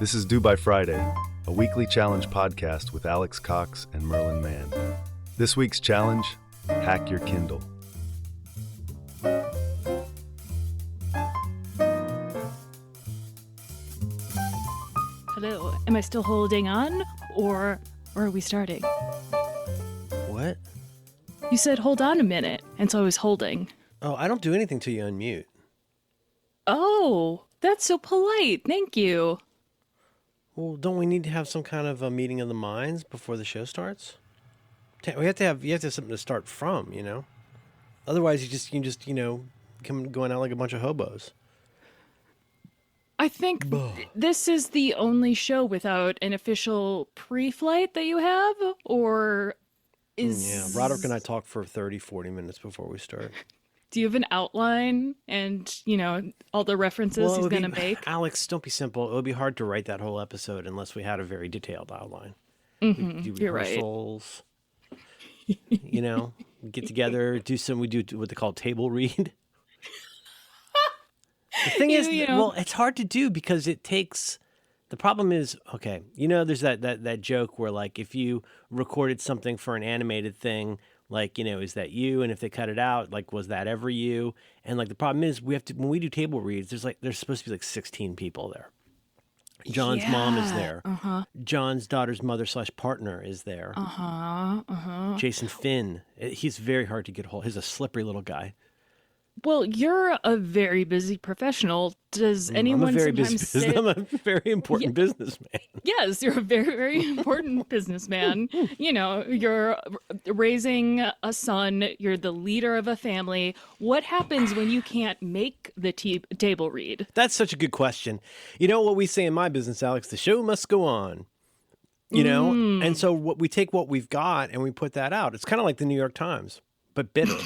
This is Due by Friday, a weekly challenge podcast with Alex Cox and Merlin Mann. This week's challenge, hack your Kindle. Hello, am I still holding on, or are we starting? What? You said hold on a minute, and so I was holding. Oh, I don't do anything till you unmute. Oh, that's so polite. Thank you. Well, don't we need to have some kind of a meeting of the minds before the show starts? You have to have something to start from, you know? Otherwise, you can just come going out like a bunch of hobos. I think this is the only show without an official pre-flight that you have, or is... Yeah, Roderick and I talk for 30, 40 minutes before we start. Do you have an outline and, all the references he's going to make? Alex, don't be simple. It would be hard to write that whole episode unless we had a very detailed outline. Mm-hmm, We do you're right. rehearsals, get together, we do what they call table read. The thing is, well, it's hard to do because it takes... The problem is, okay, there's that joke where, like, if you recorded something for an animated thing, like, is that you? And if they cut it out, like, was that ever you? And, like, the problem is when we do table reads, there's supposed to be, like, 16 people there. John's mom is there. Uh-huh. John's daughter's mother/partner is there. Uh-huh. Uh-huh. Jason Finn. He's very hard to get hold. He's a slippery little guy. Well, you're a very busy professional. Does anyone I'm a very important businessman. Yes, you're a very, very important businessman. You're raising a son. You're the leader of a family. What happens when you can't make the table read? That's such a good question. You know what we say in my business, Alex? The show must go on. And so we take what we've got and we put that out. It's kind of like the New York Times, but bitter.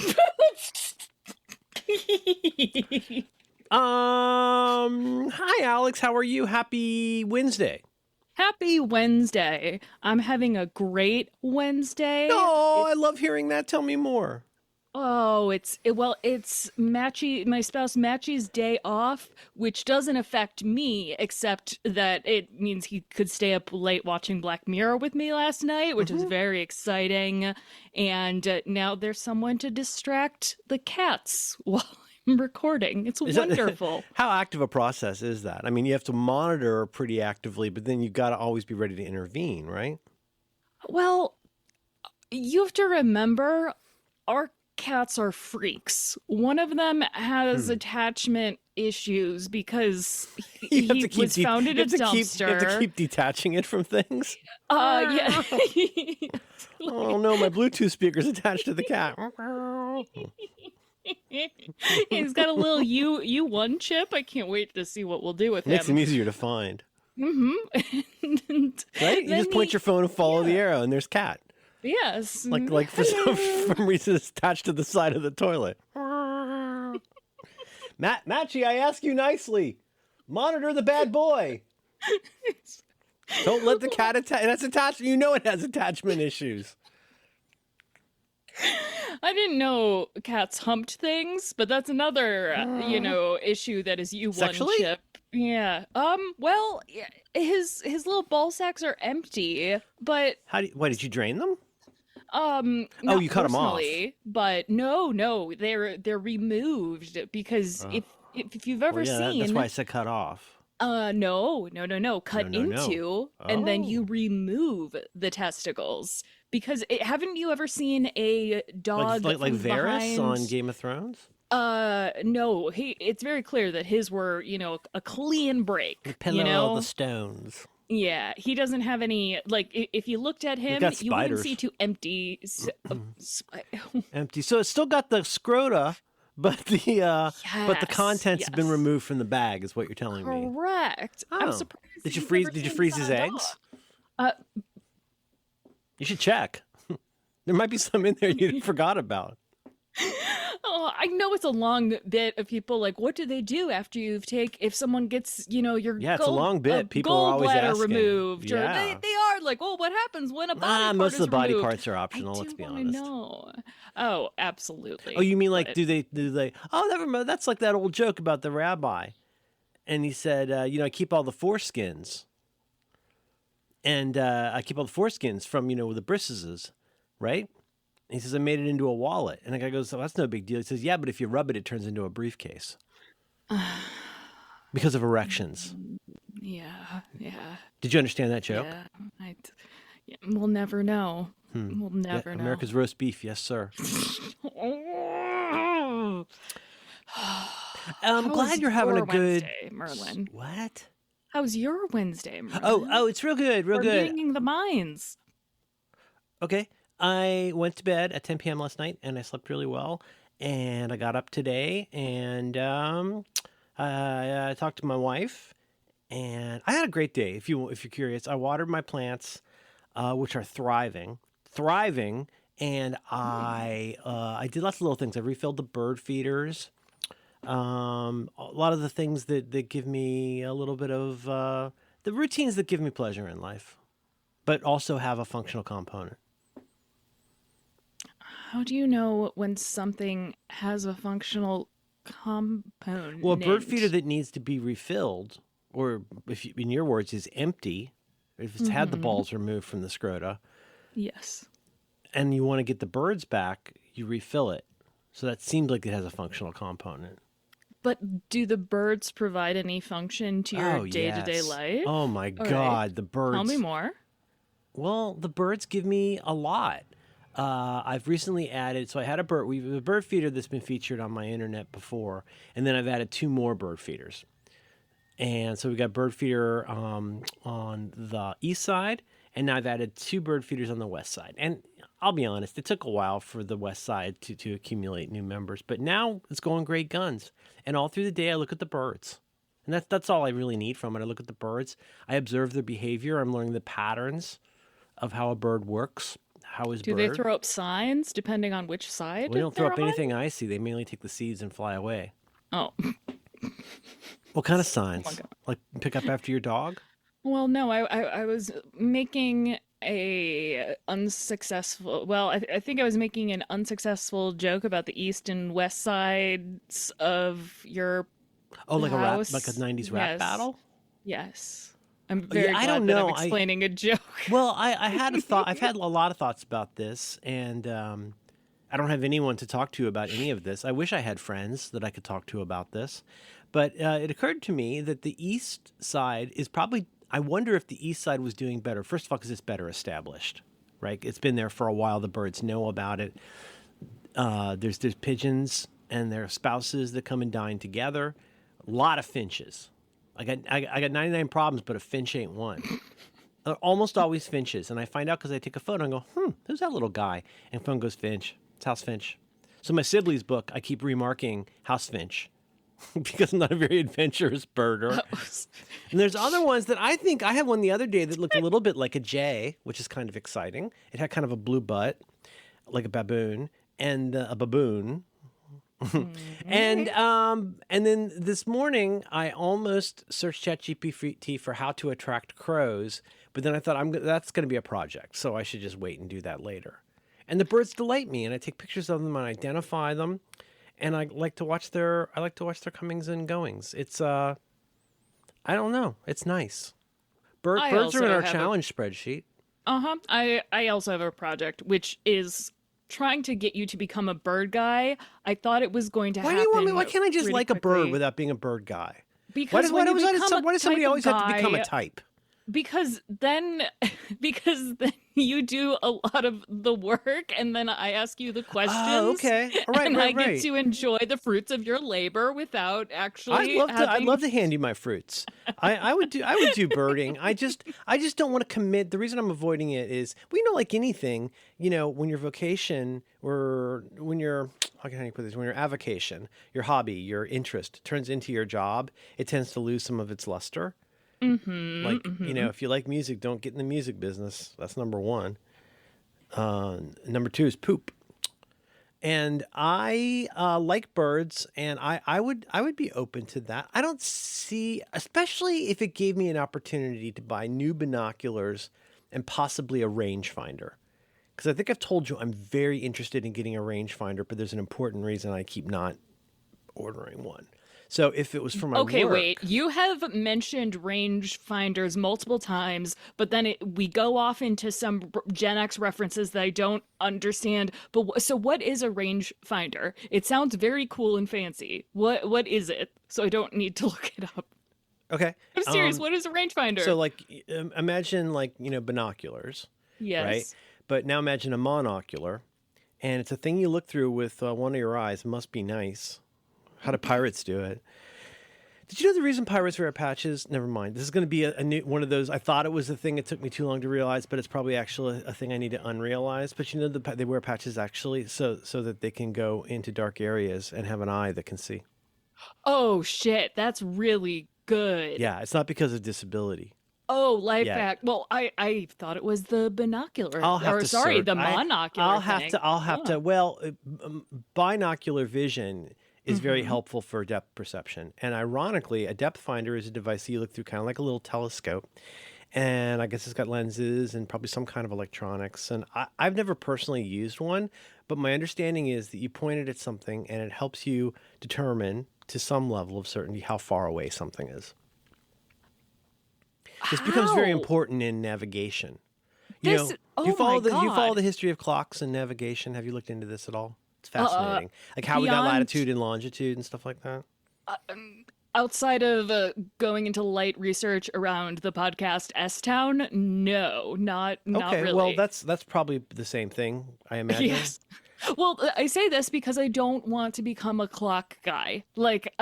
Hi, Alex. How are you? Happy Wednesday. Happy Wednesday. I'm having a great Wednesday. Oh, I love hearing that. Tell me more. Oh, it's Matchy, my spouse Matchy's day off, which doesn't affect me, except that it means he could stay up late watching Black Mirror with me last night, which is very exciting. And now there's someone to distract the cats while I'm recording. It's wonderful. How active a process is that? I mean, you have to monitor pretty actively, but then you've got to always be ready to intervene, right? Well, you have to remember our cats are freaks. One of them has attachment issues because he was found in a dumpster. You have to keep detaching it from things? Yeah. Oh no, my Bluetooth speaker's attached to the cat. He's got a little U1 chip. I can't wait to see what we'll do with him. Makes him easier to find. Mm-hmm. Right? You just point your phone and follow the arrow and there's cat. Yes. Like for some reason it's attached to the side of the toilet. Matchy, I ask you nicely. Monitor the bad boy. Don't let the cat attach. That's attached. It has attachment issues. I didn't know cats humped things, but that's another, issue that is U1 Sexually? chip. Yeah. Well, his little ball sacks are empty, but Why did you drain them? not you cut them off. personally, but no, they're removed because if you've ever seen, that's why I said cut off. No. Cut into, and then you Oh. remove the testicles. Because haven't you ever seen a dog like from Varys behind... on Game of Thrones? No. It's very clear that his were, a clean break. The pillow of the stones. Yeah, he doesn't have any, like, if you looked at him, you wouldn't see two empty... Empty. So it's still got the scrota, but the contents have been removed from the bag, is what you're telling me. Correct. Oh. I'm surprised. Did you freeze his eggs? You should check. There might be some in there you forgot about. Oh, I know it's a long bit of people like, what do they do after if someone gets, your it's a long bit. People are always asking. removed, yeah. or they are like, oh, what happens when a body part most is of the body removed? parts are optional. Let's be honest. No. Oh, absolutely. Oh, you mean like do they? Oh, never mind. That's like that old joke about the rabbi, and he said, I keep all the foreskins. And I keep all the foreskins from, the brisses, right? And he says, I made it into a wallet. And the guy goes, oh, that's no big deal. He says, yeah, but if you rub it, it turns into a briefcase. Because of erections. Yeah. Did you understand that joke? Yeah, we'll never know. We'll never know. America's roast beef, yes, sir. I'm glad you're having a good Wednesday, Merlin. What? How's your Wednesday, Merlin? Oh, it's real good, real We're good. meeting the minds. Okay, I went to bed at 10 p.m. last night, and I slept really well. And I got up today, and I talked to my wife, and I had a great day. If you're curious, I watered my plants, which are thriving, and I did lots of little things. I refilled the bird feeders. A lot of the things that give me a little bit of the routines that give me pleasure in life, but also have a functional component. How do you know when something has a functional component? Well, a bird feeder that needs to be refilled, or in your words, is empty, if it's had the balls removed from the scrota, Yes. and you want to get the birds back, you refill it. So that seems like it has a functional component. But do the birds provide any function to your day-to-day yes. life? Oh my All God, right. the birds. Tell me more. Well, the birds give me a lot. I've recently added, so I had a bird feeder that's been featured on my internet before, and then I've added 2 more bird feeders. And so we got bird feeder on the east side, and now I've added 2 bird feeders on the west side. And I'll be honest, it took a while for the west side to accumulate new members, but now it's going great guns. And all through the day, I look at the birds. And that's all I really need from it. I look at the birds. I observe their behavior. I'm learning the patterns of how a bird works. How is Do bird? they throw up signs depending on which side? Well, they don't throw up they're on? anything I see. They mainly take the seeds and fly away. Oh. What kind of signs? Oh my God. Like pick up after your dog? Well, no, I was making a unsuccessful. Well, I think I was making an unsuccessful joke about the east and west sides of your Oh, like house. a 90s rap Yes. battle? Yes. I'm very I glad don't that know. I'm explaining a joke. Well, I had a thought. I've had a lot of thoughts about this, and I don't have anyone to talk to about any of this. I wish I had friends that I could talk to about this. But it occurred to me that the east side is probably, I wonder if the east side was doing better. First of all, because it's better established, right? It's been there for a while. The birds know about it. There's pigeons and their spouses that come and dine together. A lot of finches. I got 99 problems, but a finch ain't one. They're almost always finches. And I find out because I take a photo and go, who's that little guy? And phone goes, Finch. It's House Finch. So in my Sibley's book, I keep remarking House Finch because I'm not a very adventurous birder. And there's other ones that I think, I had one the other day that looked a little bit like a jay, which is kind of exciting. It had kind of a blue butt, like a baboon, and a baboon. And then this morning I almost searched ChatGPT for how to attract crows, but then I thought that's going to be a project, so I should just wait and do that later. And the birds delight me, and I take pictures of them and identify them, and I like to watch their comings and goings. It's I don't know, it's nice. Birds are in our challenge spreadsheet. I also have a project which is trying to get you to become a bird guy. I thought it was going to happen. Why do you want me? Why can't I just really like a bird quickly. without being a bird guy? Because why when you does become a somebody type always of have to become a guy- type? Because then you do a lot of the work, and then I ask you the questions. Oh, okay. All right, and right. I get to enjoy the fruits of your labor without actually. I'd love to hand you my fruits. I would do birding. I just don't want to commit. The reason I'm avoiding it is, like anything, when your vocation or when your, how can I put this? When your avocation, your hobby, your interest turns into your job, it tends to lose some of its luster. If you like music, don't get in the music business. That's number one. Number two is poop. And I like birds, and I would be open to that. I don't see, especially if it gave me an opportunity to buy new binoculars and possibly a rangefinder. Because I think I've told you I'm very interested in getting a rangefinder, but there's an important reason I keep not ordering one. So if it was for my Okay, work, wait. You have mentioned rangefinders multiple times, but then we go off into some Gen X references that I don't understand. But so what is a rangefinder? It sounds very cool and fancy. What is it? So I don't need to look it up. okay. I'm serious. What is a rangefinder? So like imagine like, binoculars, right? Yes. But now imagine a monocular, and it's a thing you look through with one of your eyes. Must be nice. How do pirates do it? Did you know the reason pirates wear patches? Never mind. This is going to be a new one of those. I thought it was a thing. It took me too long to realize, but it's probably actually a thing I need to unrealize. But they wear patches actually so that they can go into dark areas and have an eye that can see. Oh shit, that's really good. Yeah, it's not because of disability. Oh, life Yeah. hack. Well, I thought it was the binocular. I'll have or to sorry, search. the monocular. I'll have thing. to. I'll have to. Well, binocular vision is very helpful for depth perception. And ironically, a depth finder is a device that you look through kind of like a little telescope. And I guess it's got lenses and probably some kind of electronics. And I've never personally used one, but my understanding is that you point it at something and it helps you determine to some level of certainty how far away something is. This becomes very How? important in navigation. This- do oh you follow my do you follow God. the history of clocks and navigation? Have you looked into this at all? It's fascinating. Like how we got beyond- latitude and longitude and stuff like that. Outside of going into light research around the podcast S-Town, no, not Okay, really. well that's probably the same thing, I imagine. Yes. Well, I say this because I don't want to become a clock guy. Like,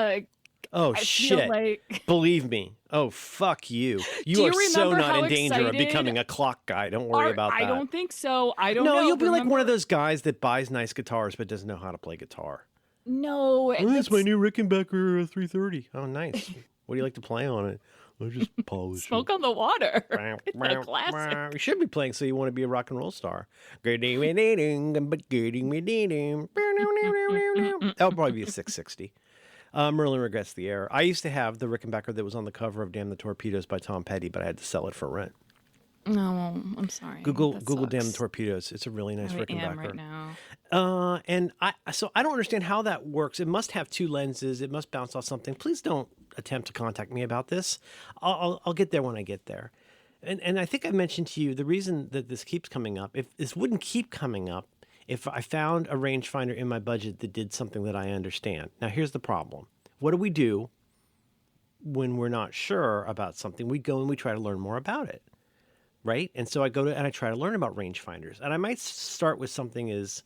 Oh I feel shit. like Believe me. Oh fuck you. You Do are you so remember not how in danger of excited becoming a clock guy. Don't worry about that. I don't think so. I don't No, know. you'll be like one of Remember- those guys that buys nice guitars but doesn't know how to play guitar. No, Oh, that's my it's- new Rickenbacker 330. Oh, nice. What do you like to play on it? I just polish Smoke on the water. It's a classic. You should be playing so you want to be a rock and roll star. That would probably be a 660. Merlin regrets the error. I used to have the Rickenbacker that was on the cover of Damn the Torpedoes by Tom Petty, but I had to sell it for rent. No, I'm sorry. Google That Damn the sucks. Torpedoes. It's a really nice I Rickenbacker. am right now. And I don't understand how that works. It must have two lenses. It must bounce off something. Please don't attempt to contact me about this. I'll get there when I get there. And I think I mentioned to you the reason that this keeps coming up. If this wouldn't keep coming up, if I found a rangefinder in my budget that did something that I understand. Now here's the problem. What do we do when we're not sure about something? We go and we try to learn more about it. Right? And so I go to and I try to learn about rangefinders. And I might start with something as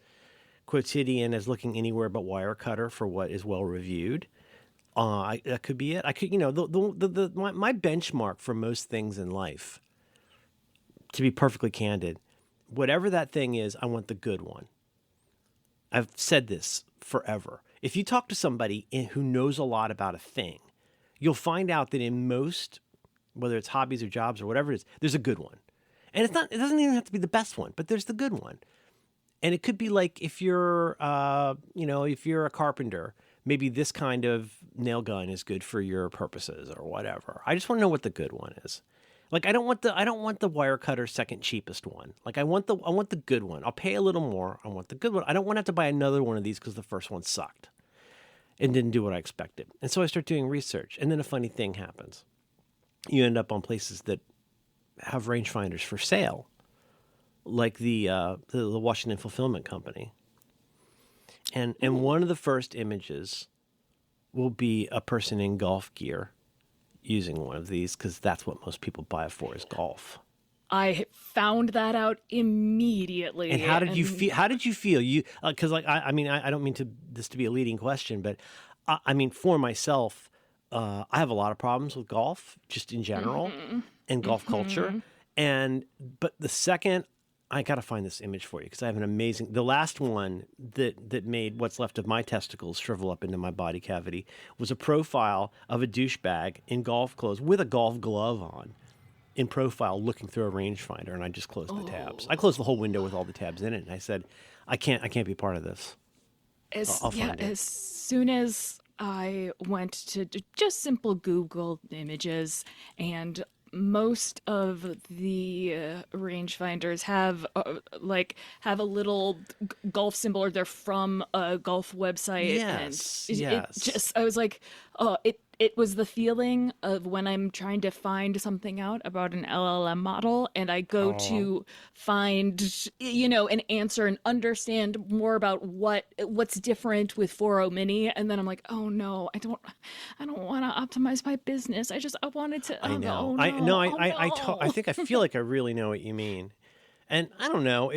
quotidian as looking anywhere but Wirecutter for what is well reviewed. That could be it. I could, my benchmark for most things in life, to be perfectly candid, whatever that thing is, I want the good one. I've said this forever. If you talk to somebody who knows a lot about a thing, you'll find out that in most, whether it's hobbies or jobs or whatever it is, there's a good one. And it doesn't even have to be the best one, but there's the good one. And it could be like if you're a carpenter, maybe this kind of nail gun is good for your purposes or whatever. I just want to know what the good one is. Like I don't want the Wirecutter second cheapest one. Like I want the good one. I'll pay a little more. I want the good one. I don't want to have to buy another one of these because the first one sucked and didn't do what I expected. And so I start doing research, and then a funny thing happens. You end up on places that have rangefinders for sale, like the Washington Fulfillment Company. And one of the first images will be a person in golf gear using one of these because that's what most people buy it for is golf. I found that out immediately. And how did you feel? How did you feel? You because I don't mean this to be a leading question, but I mean for myself, I have a lot of problems with golf just in general and golf culture. But the second I got to find this image for you because I have an amazing. The last one that made what's left of my testicles shrivel up into my body cavity was a profile of a douchebag in golf clothes with a golf glove on, in profile, looking through a rangefinder, and I just closed the tabs. I closed the whole window with all the tabs in it, and I said, I can't be part of this. I'll find it. As soon as I went to just simple Google images, and most of the rangefinders have have a little golf symbol, or they're from a golf website, and Yes, it yes. just I was like, oh, it was the feeling of when I'm trying to find something out about an LLM model, and I go Oh, to find, an answer and understand more about what's different with 4.0 mini, and then I'm like, oh no, I don't want to optimize my business. I wanted to. I Oh no, know. oh I no, no. oh I no. think I feel like I really know what you mean, and I don't know.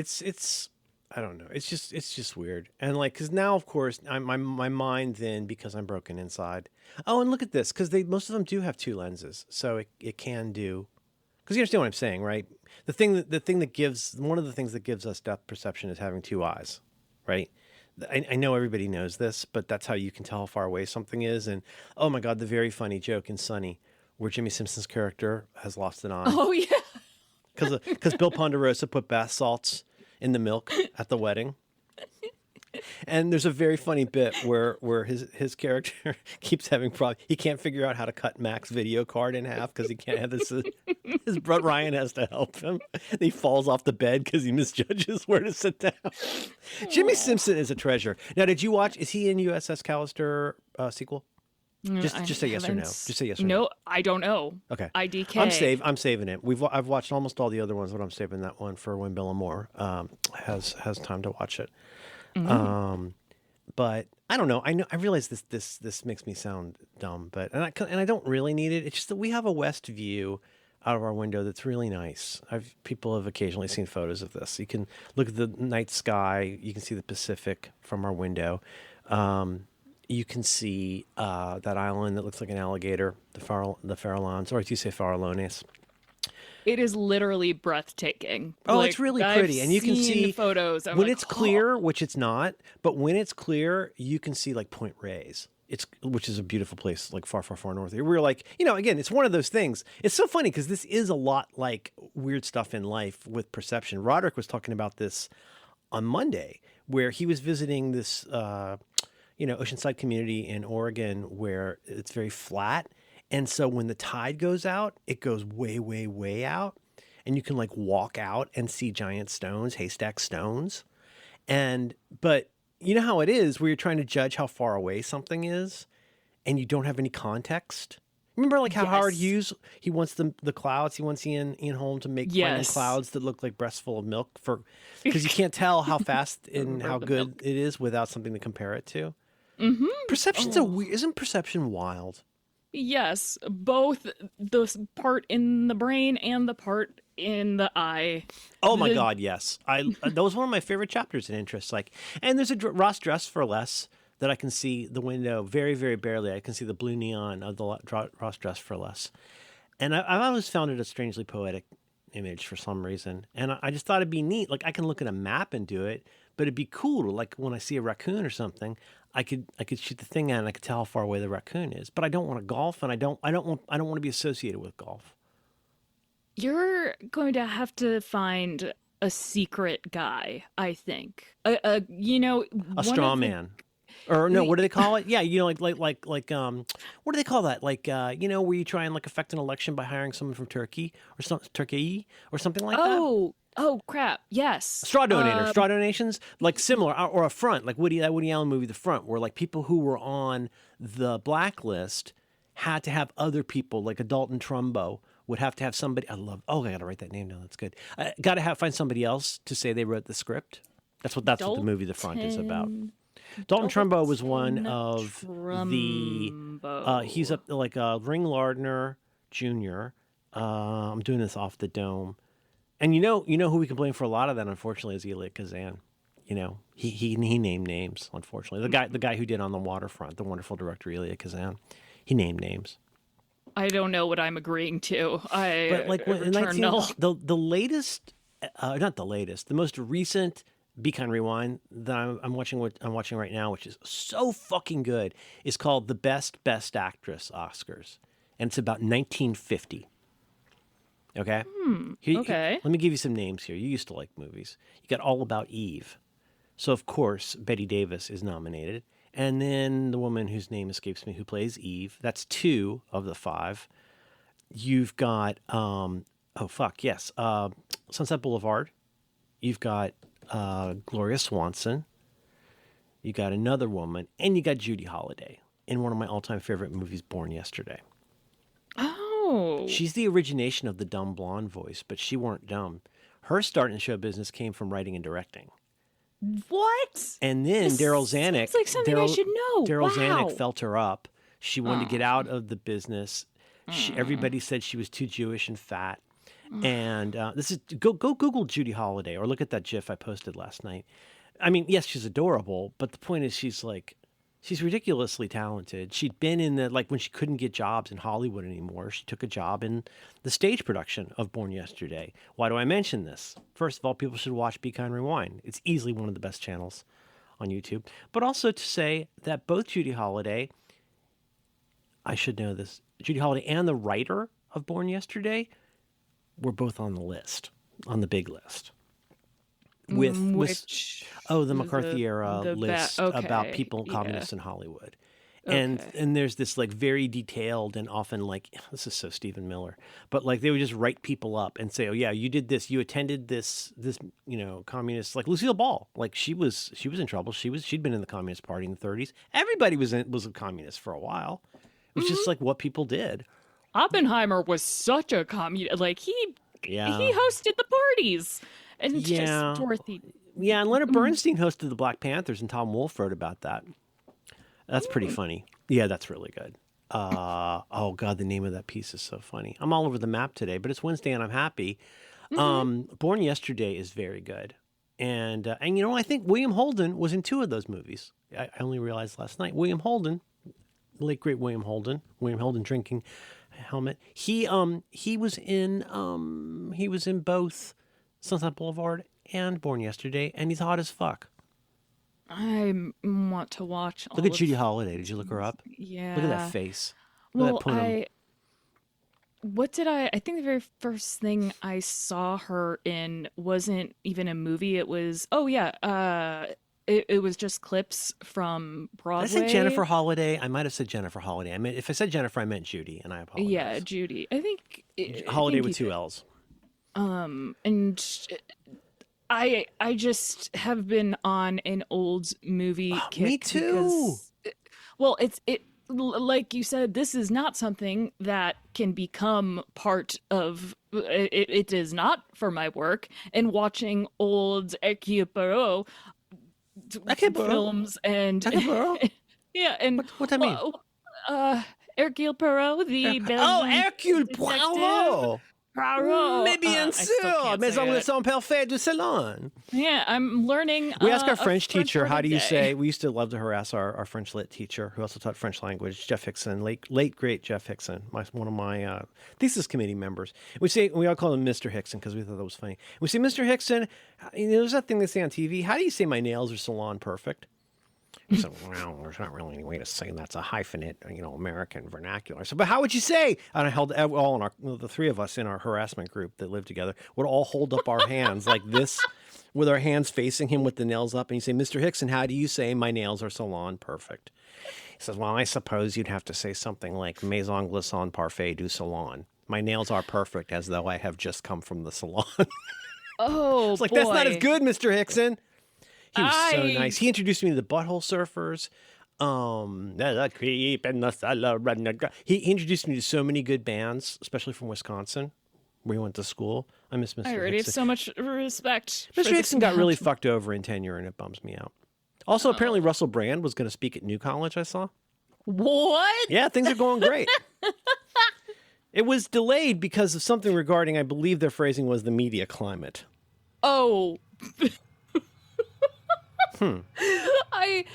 I don't know. It's just weird. And like, because now, of course, my mind then, because I'm broken inside. Oh, and look at this, because they most of them do have two lenses, so it can do. Because you understand what I'm saying, right? The thing that gives one of the things that gives us depth perception is having two eyes, right? I know everybody knows this, but that's how you can tell how far away something is. And oh my God, the very funny joke in Sunny, where Jimmy Simpson's character has lost an eye Oh yeah. because Bill Ponderosa put bath salts in the milk at the wedding. And there's a very funny bit where his character keeps having problems. He can't figure out how to cut Mac's video card in half because he can't have this. His brother Ryan has to help him. And he falls off the bed because he misjudges where to sit down. Jimmy Simpson is a treasure. Now, did you watch? Is he in USS Callister sequel? I Just say yes or no. haven't. Just say yes or no. No, I don't know. Okay. IDK. I'm saving it. I've watched almost all the other ones, but I'm saving that one for when Bill and Moore has time to watch it. But I don't know. I realize this makes me sound dumb, but and I don't really need it. It's just that we have a west view out of our window that's really nice. People have occasionally seen photos of this. You can look at the night sky. You can see the Pacific from our window. You can see that island that looks like an alligator, the Farallones, or as you say, Farallones. It is literally breathtaking. Oh, it's really I've pretty, and you can seen see photos. I'm when like, it's clear, which it's not. But when it's clear, you can see like Point Reyes. Which is a beautiful place, like far, far, far north. We're like, again, it's one of those things. It's so funny because this is a lot like weird stuff in life with perception. Roderick was talking about this on Monday, where he was visiting this, oceanside community in Oregon where it's very flat. And so when the tide goes out, it goes way, way, way out. And you can like walk out and see giant stones, haystack stones. But you know how it is where you're trying to judge how far away something is and you don't have any context. Remember like how Howard yes. Hughes, he wants the clouds, he wants Ian Holm to make finding clouds that look like breasts full of milk because you can't tell how fast and how good milk. it is without something to compare it to. Mm-hmm. Perception's isn't perception wild? Yes, both the part in the brain and the part in the eye. Oh my God, yes. That was one of my favorite chapters in Interest. And there's a Ross Dress for Less that I can see the window very, very barely. I can see the blue neon of the Ross Dress for Less, and I've always found it a strangely poetic image for some reason. And I just thought it'd be neat. Like I can look at a map and do it, but it'd be cool to like when I see a raccoon or something. I could shoot the thing at and I could tell how far away the raccoon is. But I don't want to golf, and I don't want to be associated with golf. You're going to have to find a secret guy, I think. A straw one man. Or no, what do they call it? Yeah, what do they call that? Like, where you try and like affect an election by hiring someone from Turkey or something like that. Oh crap! Yes, Straw donations, like similar, or a front, like that Woody Allen movie, The Front, where like people who were on the blacklist had to have other people, like a Dalton Trumbo would have to have somebody. I got to write that name down. That's good. Got to find somebody else to say they wrote the script. That's what the movie The Front is about. Dalton Trumbo was one of the. He's like a Ring Lardner Jr. I'm doing this off the dome, and you know who we can blame for a lot of that, unfortunately, is Elia Kazan. He named names. Unfortunately, the guy who did On the Waterfront, the wonderful director Elia Kazan, he named names. I don't know what I'm agreeing to. But like the latest, not the latest, the most recent Be Kind Rewind that I'm watching right now, which is so fucking good, is called The Best Actress Oscars, and it's about 1950. Okay. Okay. Let me give you some names here. You used to like movies. You got All About Eve, so of course Bette Davis is nominated, and then the woman whose name escapes me who plays Eve. That's 2 of the 5. You've got Sunset Boulevard. You've got Gloria Swanson. You got another woman, and you got Judy Holliday in one of my all-time favorite movies, Born Yesterday. Oh. She's the origination of the dumb blonde voice, but she weren't dumb. Her start in show business came from writing and directing. What? And then This Daryl Zanuck. sounds like something I should know. Daryl Wow. Zanuck felt her up. She wanted to get out of the business. Everybody said she was too Jewish and fat. And this is go Google Judy Holliday or look at that GIF I posted last night. I mean, yes, she's adorable, but the point is she's ridiculously talented. She'd been in when she couldn't get jobs in Hollywood anymore, she took a job in the stage production of Born Yesterday. Why do I mention this? First of all, people should watch Be Kind Rewind. It's easily one of the best channels on YouTube. But also to say that both Judy Holliday, I should know this, Judy Holliday and the writer of Born Yesterday were both on the list, on the big list. With the McCarthy era list about people, communists in Hollywood. And there's this very detailed and often this is so Stephen Miller, but they would just write people up and say, oh yeah, you did this, you attended this communist, like Lucille Ball, she was in trouble. She'd been in the Communist Party in the 30s. Everybody was a communist for a while. It was just what people did. Oppenheimer was such a communist. He hosted the parties. And just Dorothy. Yeah, and Leonard Bernstein hosted the Black Panthers, and Tom Wolfe wrote about that. That's pretty funny. Yeah, that's really good. Oh, God, the name of that piece is so funny. I'm all over the map today, but it's Wednesday, and I'm happy. Born Yesterday is very good. And I think William Holden was in 2 of those movies. I only realized last night. William Holden, the late, great William Holden drinking helmet. He was in both Sunset Boulevard and Born Yesterday, and he's hot as fuck. I want to watch. Look at Judy Holliday. Did you look her up? Yeah. Look at that face. Well, Look at I think the very first thing I saw her in wasn't even a movie. It was, it was just clips from Broadway. I said Jennifer Holliday. I might have said Jennifer Holliday. If I said Jennifer, I meant Judy, and I apologize. Yeah, Judy. I think Holliday with 2 L's. And I just have been on an old movie kick. Me too. Because, like you said, this is not something that can become part of. It is not for my work. And watching old Hercule Poirot films and yeah, and what that mean? Hercule Poirot, the Hercule Poirot. Mais bien sûr, mais on le son parfait du salon. Yeah, I'm learning. We ask our French French teacher, word how a do you day. say, we used to love to harass our French lit teacher, who also taught French language, Jeff Hickson, late great Jeff Hickson, one of my thesis committee members. We all call him Mr. Hickson because we thought that was funny. We say, Mr. Hickson, there's that thing they say on TV, how do you say my nails are salon perfect? He said, well, there's not really any way to say that's a hyphenate, American vernacular. So, but how would you say? And I held the 3 of us in our harassment group that lived together would all hold up our hands like this, with our hands facing him with the nails up. And you say, Mr. Hickson, how do you say my nails are salon perfect? He says, well, I suppose you'd have to say something like Maison Glissant Parfait du Salon. My nails are perfect as though I have just come from the salon. Oh, it's like, boy. that's not as good, Mr. Hickson. He was so nice. He introduced me to the Butthole Surfers. The Creep and the Cellar. He introduced me to so many good bands, especially from Wisconsin, where he went to school. I miss Mr. Hickson. I already have so much respect. Mr. Hickson got really fucked over in tenure, and it bums me out. Also, apparently Russell Brand was going to speak at New College, I saw. What? Yeah, things are going great. It was delayed because of something regarding, I believe their phrasing was the media climate. Oh. I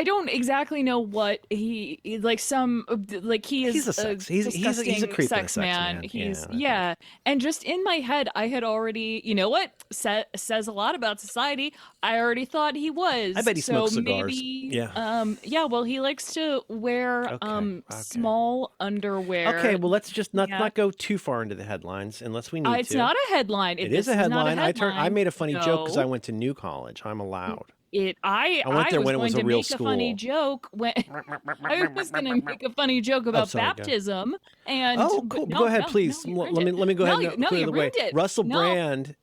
don't exactly know what he like. He is he's a sex. He's a creep sex man. He's and just in my head, I had already, says a lot about society. I already thought he was. I bet he smokes cigars. Maybe, well, he likes to wear small underwear. Okay, well, let's just not go too far into the headlines unless we need to. It's not a headline. It is a headline. I made a funny joke because I No. went to New College. I'm allowed. I went there was when it was going a to real make a funny school. joke when I was going to make a funny joke about sorry, go. baptism, and Oh, but cool. no, Go ahead, no, please. no, you Well, ruined let me it. let me go No, ahead and no, clear you the way. ruined it. Russell No. Brand.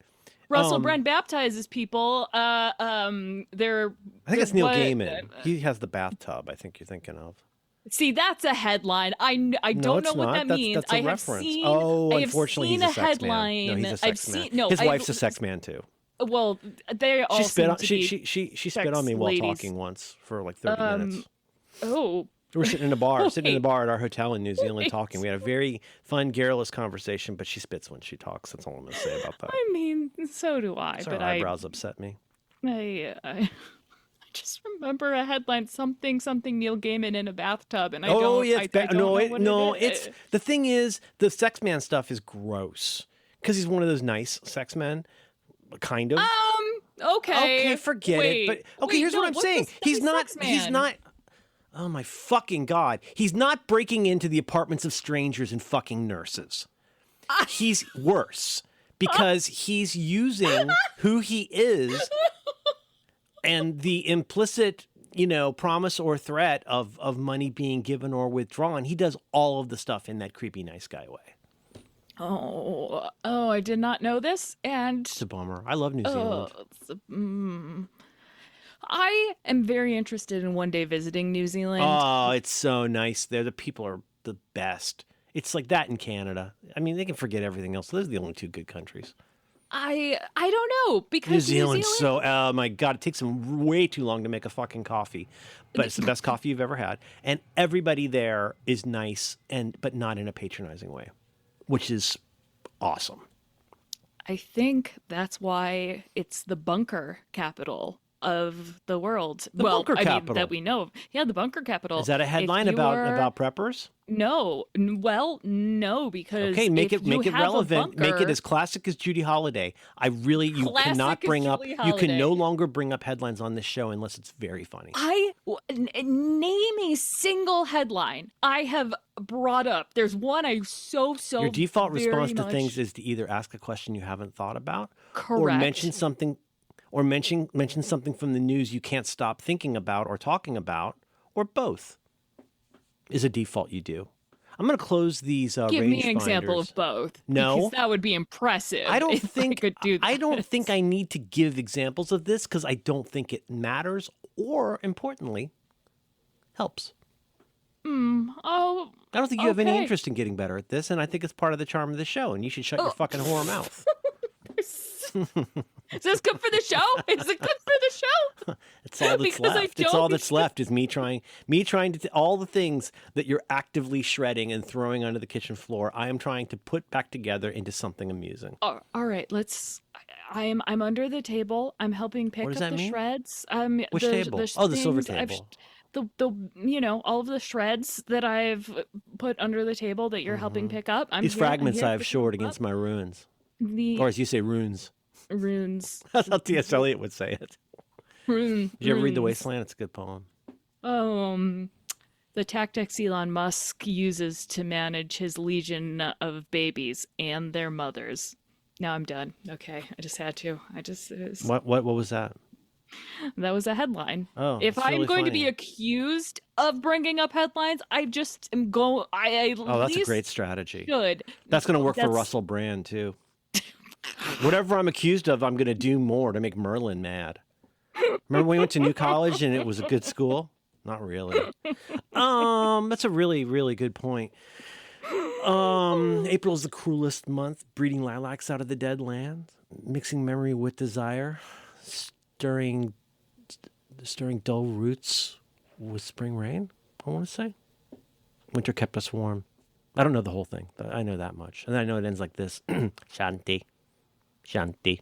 Russell Brand baptizes people. They're. I think it's Neil what- Gaiman. He has the bathtub. I think you're thinking of. See, that's a headline. I No, don't it's know what not. that means. That's a I have reference. seen. Oh, I have unfortunately, seen he's a a sex headline. man. No, he's a I've sex man. seen. No, His wife's a sex man too. Well, they all She spit seem on to she be she spit on me while ladies. talking once for like 30 minutes. Oh, We were sitting in a bar, sitting in a Wait. bar at our hotel in New Zealand Wait. talking. We had a very fun, garrulous conversation, but she spits when she talks. That's all I'm going to say about that. I mean, so do I. Her But eyebrows upset me. I just remember a headline: something Neil Gaiman in a bathtub, and I Oh don't. yeah, I it's bad. don't No, know it, what no, it is. it's the thing is the sex man stuff is gross because he's one of those nice sex men, kind of. Okay. Okay, forget Wait, it. But okay, wait, here's no, what I'm what's saying. this He's nice not. sex He's man? not. Oh my fucking god! He's not breaking into the apartments of strangers and fucking nurses. He's worse because he's using who he is and the implicit, promise or threat of money being given or withdrawn. He does all of the stuff in that creepy nice guy way. Oh, I did not know this, and It's a bummer. I love New Zealand. I am very interested in one day visiting New Zealand. Oh, it's so nice there. The people are the best. It's like that in Canada. I mean, they can forget everything else. Those are the only two good countries. I don't know because New Zealand's so, oh my God, it takes them way too long to make a fucking coffee. But it's the best coffee you've ever had. And everybody there is nice, but not in a patronizing way, which is awesome. I think that's why it's the bunker capital of the world. Bunker capital. That we know of. Yeah, the bunker capital. Is that a headline If about preppers? No. Well, no, because Okay, make if it you have a relevant. Make it bunker- as classic as Judy Holiday. You Classic cannot as bring up. Judy You can Holiday. no longer bring up headlines on this show unless it's very funny. Name a single headline I have brought up. There's one I so Your default very response to much- things is to either ask a question you haven't thought about, or Correct. mention something from the news you can't stop thinking about or talking about, or both. Is a default you do. I'm going to close these Give me range an example finders. of both. No. Because that would be impressive. I don't if think I could do that. I don't think I need to give examples of this because I don't think it matters or, importantly, helps. Oh, I don't think you have any okay. interest in getting better at this, and I think it's part of the charm of the show, and you should shut your fucking whore mouth. is this good for the show? Is it good for the show? It's all that's Because I left. It's all don't- that's left is me trying to all the things that you're actively shredding and throwing onto the kitchen floor. I am trying to put back together into something amusing. All right, let's. I'm under the table. I'm helping pick What does up that the mean? shreds. Which table? Oh, the silver table. All of the shreds that I've put under the table that you're helping pick up. These fragments I have shored against my ruins, the or as you say, runes. runes. That's how T.S. Eliot would say it. Did Did you ever read The Wasteland? It's a good poem. The tactics Elon Musk uses to manage his legion of babies and their mothers. Now I'm done. Okay, I just had to. What was that? That was a headline. Oh, if that's I'm really going to be funny. accused of bringing up headlines, I just am going. Oh, that's a great strategy. Should. That's going to work for That's- Russell Brand too. Whatever I'm accused of, I'm going to do more to make Merlin mad. Remember when we went to New College and it was a good school? Not really. That's a really, really good point. April is the cruelest month, breeding lilacs out of the dead land, mixing memory with desire, stirring dull roots with spring rain, I want to say. Winter kept us warm. I don't know the whole thing, but I know that much. And I know it ends like this. Shanti. Shanti.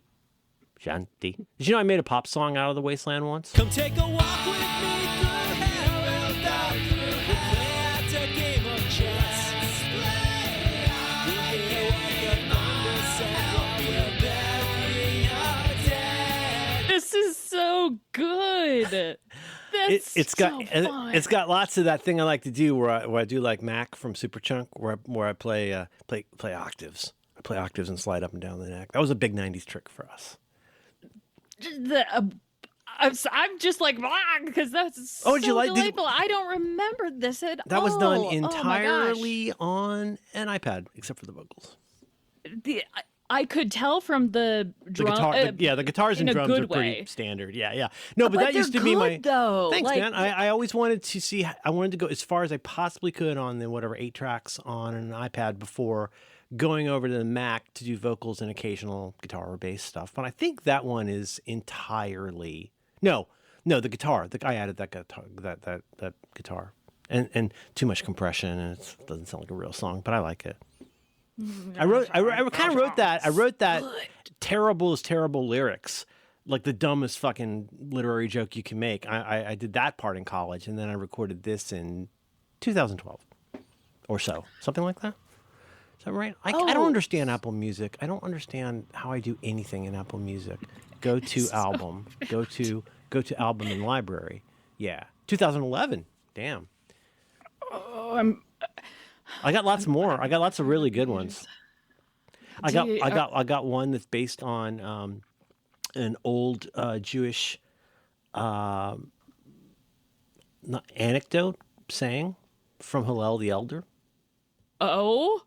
Shanti. Did you know I made a pop song out of The Wasteland once? Come take a walk with me through hell, well done. We'll play at a game of chess. We'll hear what the thunder said, we'll bury our dead. This is so good. That's It's got so fun. it's got lots of that thing I like to do where I do like Mac from Superchunk where I play octaves. I play octaves and slide up and down the neck. That was a big '90s trick for us. I'm just like, because that's Oh, did so you like- did- delightful. I don't remember this at all. That was done Oh my gosh. entirely on an iPad, except for the vocals. I could tell from the The drum. guitar, the guitars and in a drums are good pretty way. standard. Yeah. No, but that they're used to be my. good, though. Thanks, Like- man. I always wanted to see. I wanted to go as far as I possibly could on the whatever 8 tracks on an iPad before going over to the Mac to do vocals and occasional guitar or bass stuff. But I think that one is entirely no. The guitar. I added that guitar, that guitar, and too much compression, and it doesn't sound like a real song, but I like it. I kind of wrote that. I wrote that terrible lyrics, like the dumbest fucking literary joke you can make. I did that part in college, and then I recorded this in 2012 or so, something like that. Is that right? I don't understand Apple Music. I don't understand how I do anything in Apple Music. Go to album. Go to album and library. Yeah, 2011. Damn. I got lots more. I got lots of really good ones. I got one that's based on an old Jewish anecdote saying from Hillel the Elder. Oh.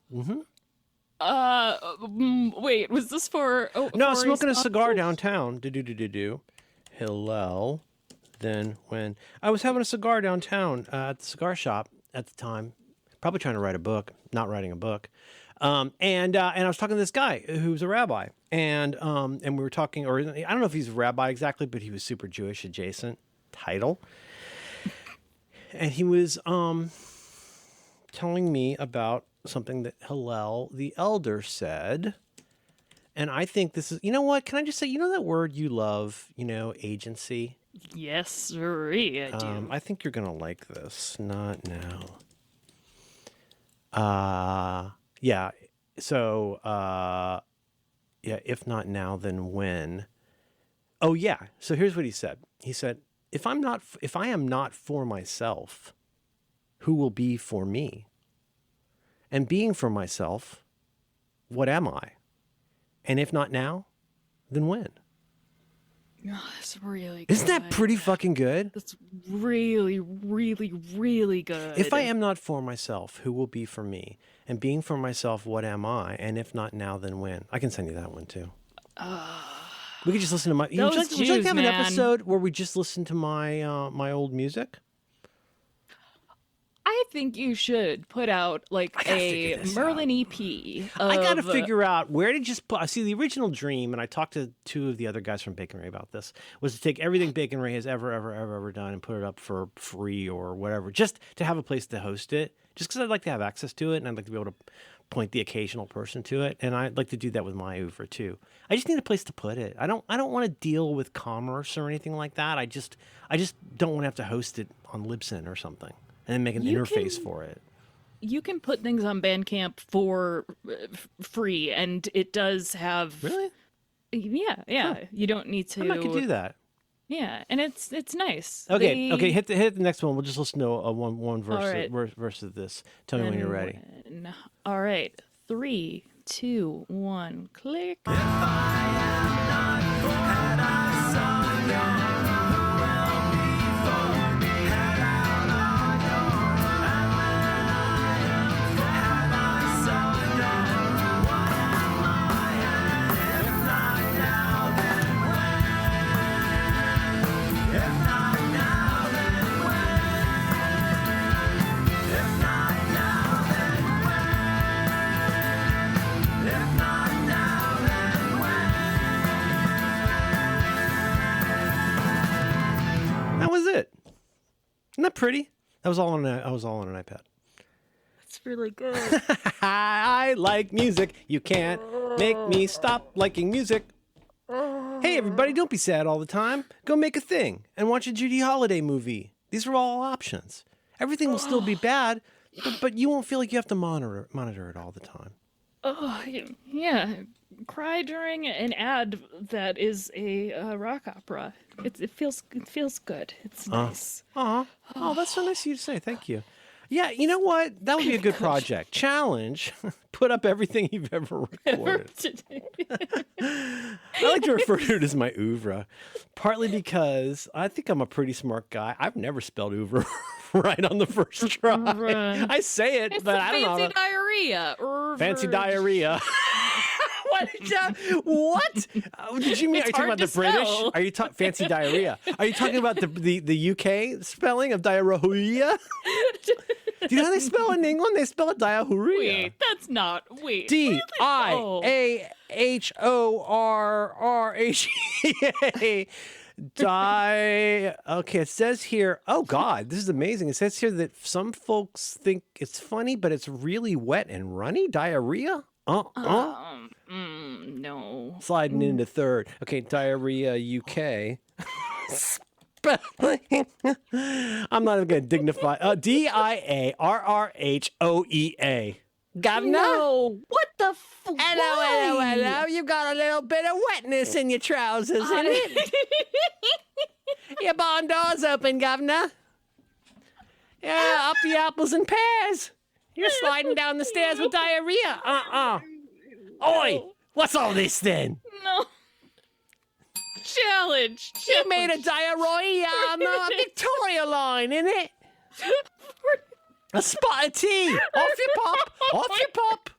Wait. Was this for? Oh, No, I was for smoking a his- cigar downtown. Do. Hillel. Then when I was having a cigar downtown at the cigar shop at the time, probably trying to write a book, not writing a book. And I was talking to this guy who's a rabbi, and we were talking, or I don't know if he's a rabbi exactly, but he was super Jewish adjacent title. And he was telling me about something that Hillel the Elder said. And I think this is, you know what? Can I just say, you know that word you love, agency? Yes, sirree, I do. I think you're gonna like this. Not now. Yeah. So, if not now, then when? Oh yeah. So here's what he said. He said, if I am not for myself, who will be for me? And being for myself, what am I? And if not now, then when? Oh, that's really good. Isn't that pretty fucking good? That's really, really, really good. If I am not for myself, who will be for me? And being for myself, what am I? And if not now, then when? I can send you that one too. We could just listen to my. Would you like to have an episode where we just listen to my my old music? I think you should put out like a Merlin EP. I got to figure out where to just put. I see the original dream, and I talked to 2 of the other guys from Bacon Ray about this. Was to take everything Bacon Ray has ever done and put it up for free or whatever, just to have a place to host it. Just because I'd like to have access to it, and I'd like to be able to point the occasional person to it, and I'd like to do that with my oeuvre too. I just need a place to put it. I don't want to deal with commerce or anything like that. I just don't want to have to host it on Libsyn or something. And then make an interface for it. You can put things on Bandcamp for free, and it does have. Really? Yeah. Huh. You don't need to. I could do that. Yeah, and it's nice. Okay. Hit the next one. We'll just listen to one verse, right. verse of this. Tell me when you're ready. All right, 3, 2, 1, click. That was it. Isn't that pretty? That was all on an iPad. It's really good. I like music. You can't make me stop liking music. Hey, everybody, don't be sad all the time. Go make a thing and watch a Judy Holliday movie. These are all options. Everything will still be bad, but you won't feel like you have to monitor it all the time. Oh, yeah. Cry during an ad that is a rock opera. It feels good. It's nice. Oh, that's so nice of you to say. Thank you. Yeah, you know what? That would be a good project. Challenge put up everything you've ever recorded. I like to refer to it as my oeuvre, partly because I think I'm a pretty smart guy. I've never spelled oeuvre right on the first try. I say it, It's but the I don't know. fancy diarrhea. Fancy diarrhea. What? Did you mean? Are you talking about the British? spell. Are you talking fancy diarrhea? Are you talking about the UK spelling of diarrhea? Do you know how they spell in England? They spell it diarrhea. Wait, that's not. Wait. D-I-A-H-O-R-R-H-E-A. Okay, it says here, oh God, this is amazing. It says here that some folks think it's funny, but it's really wet and runny. Diarrhea? No. Sliding into third. Okay, diarrhea UK. Spelling. I'm not even going to dignify. D-I-A-R-R-H-O-E-A. Governor? No. What the Hello. You got a little bit of wetness in your trousers, isn't it? Your barn door's open, Governor. Yeah, up the apples and pears. You're sliding down the stairs with diarrhea. Oi, what's all this then? No. Challenge. You made a diarrhea on the Victoria line, innit? A spot of tea. Off you pop. Off you pop.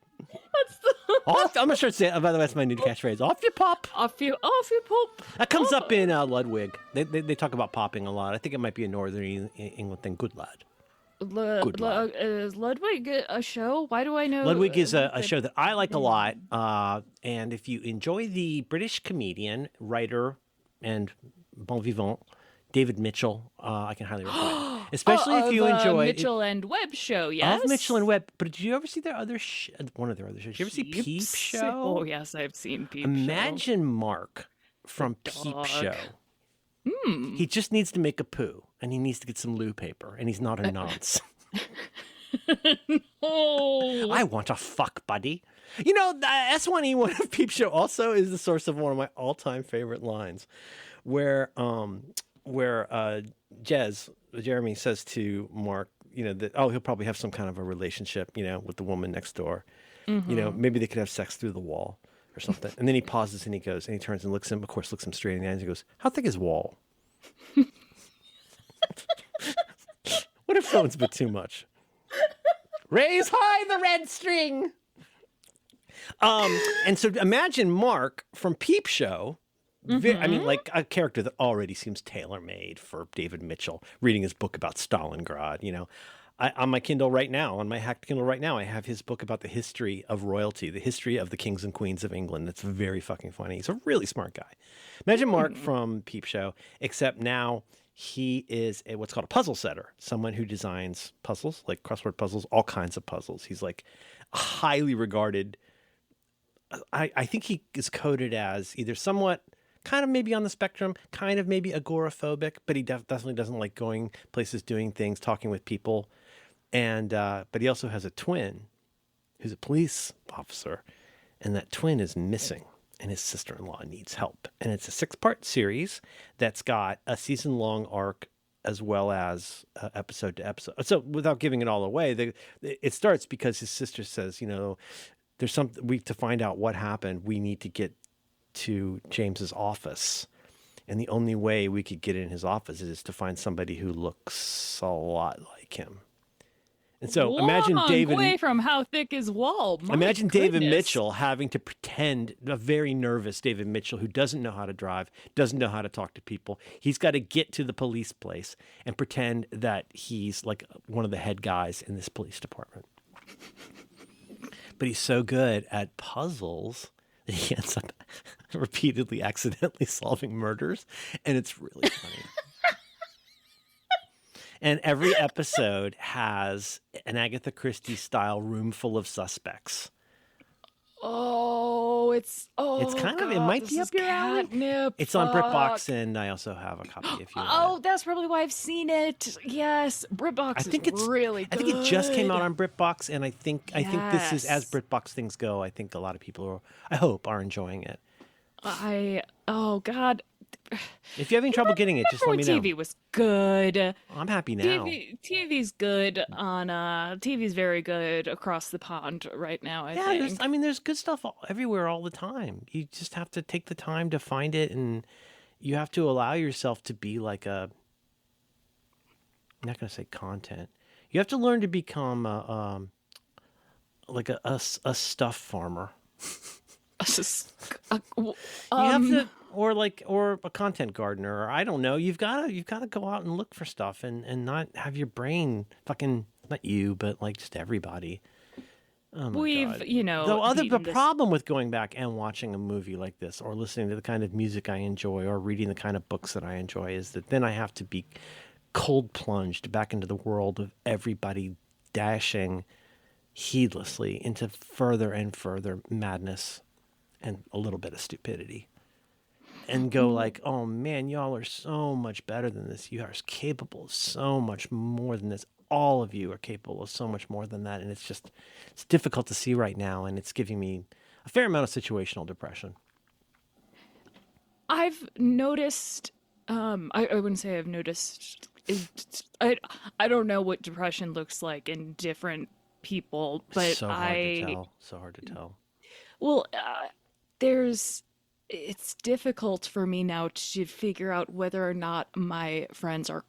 What's the Off. I'm not sure to say it. By the way, that's my new catchphrase. Off you pop. off you pop? That comes up in Ludwig. They talk about popping a lot. I think it might be a Northern England thing. Good lad. Good lad. Is Ludwig a show? Why do I know? Ludwig is a show that I like a lot. And if you enjoy the British comedian, writer, and bon vivant, David Mitchell, I can highly recommend. Especially if you enjoy Mitchell and Webb show. Yes, of Mitchell and Webb. But did you ever see their other one of their other shows? Did you ever see Peep Show? Oh yes, I've seen Peep Show. Imagine Mark from Peep Show. He just needs to make a poo, and he needs to get some loo paper, and he's not a nonce. Oh, I want to fuck, buddy. You know, the S1E1 of Peep Show also is the source of one of my all-time favorite lines, where Jeremy says to Mark, you know, that, he'll probably have some kind of a relationship, you know, with the woman next door. You know, maybe they could have sex through the wall or something. And then he pauses and he goes, and he turns and looks him straight in the eyes and he goes, how thick is wall? What if phone's a bit too much? Raise high the red string. And so imagine Mark from Peep Show. I mean, like a character that already seems tailor-made for David Mitchell, reading his book about Stalingrad. You know, on my Kindle right now, on my hacked Kindle right now, I have his book about the history of royalty, the history of the kings and queens of England. That's very fucking funny. He's a really smart guy. Imagine Mark from Peep Show, except now he is what's called a puzzle setter, someone who designs puzzles, like crossword puzzles, all kinds of puzzles. He's like a highly regarded. I think he is coded as either somewhat kind of maybe on the spectrum, kind of maybe agoraphobic, but he definitely doesn't like going places, doing things, talking with people. And but he also has a twin who's a police officer, and that twin is missing, and his sister-in-law needs help. And it's a 6-part series that's got a season-long arc as well as episode to episode. So without giving it all away, it starts because his sister says, you know, there's something to find out what happened. We need to get to James's office, and the only way we could get in his office is to find somebody who looks a lot like him. And so imagine David away from how thick his wall. My imagine David goodness. Mitchell having to pretend, a very nervous David Mitchell who doesn't know how to drive, doesn't know how to talk to people. He's got to get to the police place and pretend that he's like one of the head guys in this police department. But he's so good at puzzles that he ends up repeatedly accidentally solving murders, and it's really funny. And every episode has an Agatha Christie style room full of suspects. It's kind of, it might be up your alley. It's on BritBox, and I also have a copy if you want it. That's probably why I've seen it. Yes, BritBox I think is really good. I think it just came out on BritBox, and I think this is, as Yes. BritBox things go, I think a lot of people I hope are enjoying it. Oh God, If you're having trouble getting it, just let me Remember know. when TV was good. I'm happy now. TV's good on TV's very good across the pond right now, I think. There's good stuff everywhere all the time. You just have to take the time to find it, and you have to allow yourself to be like I'm not going to say content. You have to learn to become like a stuff farmer. You have to, or a content gardener, or I don't know. You've got to go out and look for stuff, and not have your brain fucking, not you, but like just everybody. Oh my We've, God. you know, The problem with going back and watching a movie like this, or listening to the kind of music I enjoy, or reading the kind of books that I enjoy, is that then I have to be cold plunged back into the world of everybody dashing heedlessly into further and further madness and a little bit of stupidity, and go like, oh man, y'all are so much better than this. You are capable of so much more than this. All of you are capable of so much more than that. And it's difficult to see right now. And it's giving me a fair amount of situational depression. I've noticed, I wouldn't say I've noticed, I don't know what depression looks like in different people, but So hard to tell. Well, it's difficult for me now to figure out whether or not my friends are,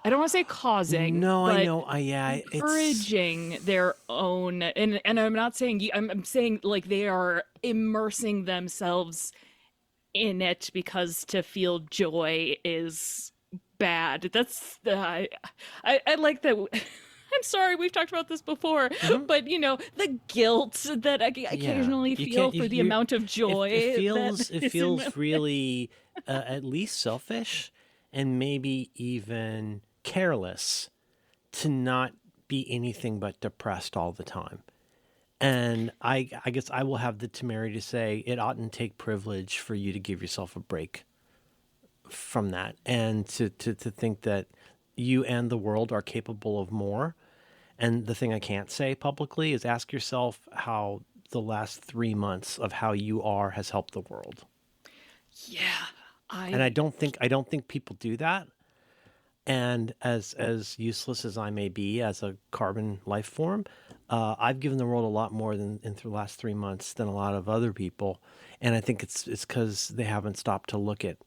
I don't want to say causing, No, but I know. encouraging their own, and I'm not saying, I'm saying like they are immersing themselves in it because to feel joy is bad. That's I like that. I'm sorry, we've talked about this before, but you know, the guilt that I occasionally feel for the amount of joy. It feels really at least selfish, and maybe even careless, to not be anything but depressed all the time. And I guess I will have the temerity to say it oughtn't take privilege for you to give yourself a break from that, and to think that you and the world are capable of more. And the thing I can't say publicly is ask yourself how the last 3 months of how you are has helped the world. Yeah. And I don't think people do that. And as useless as I may be as a carbon life form, I've given the world a lot more in the last 3 months than a lot of other people. And I think it's because they haven't stopped to look at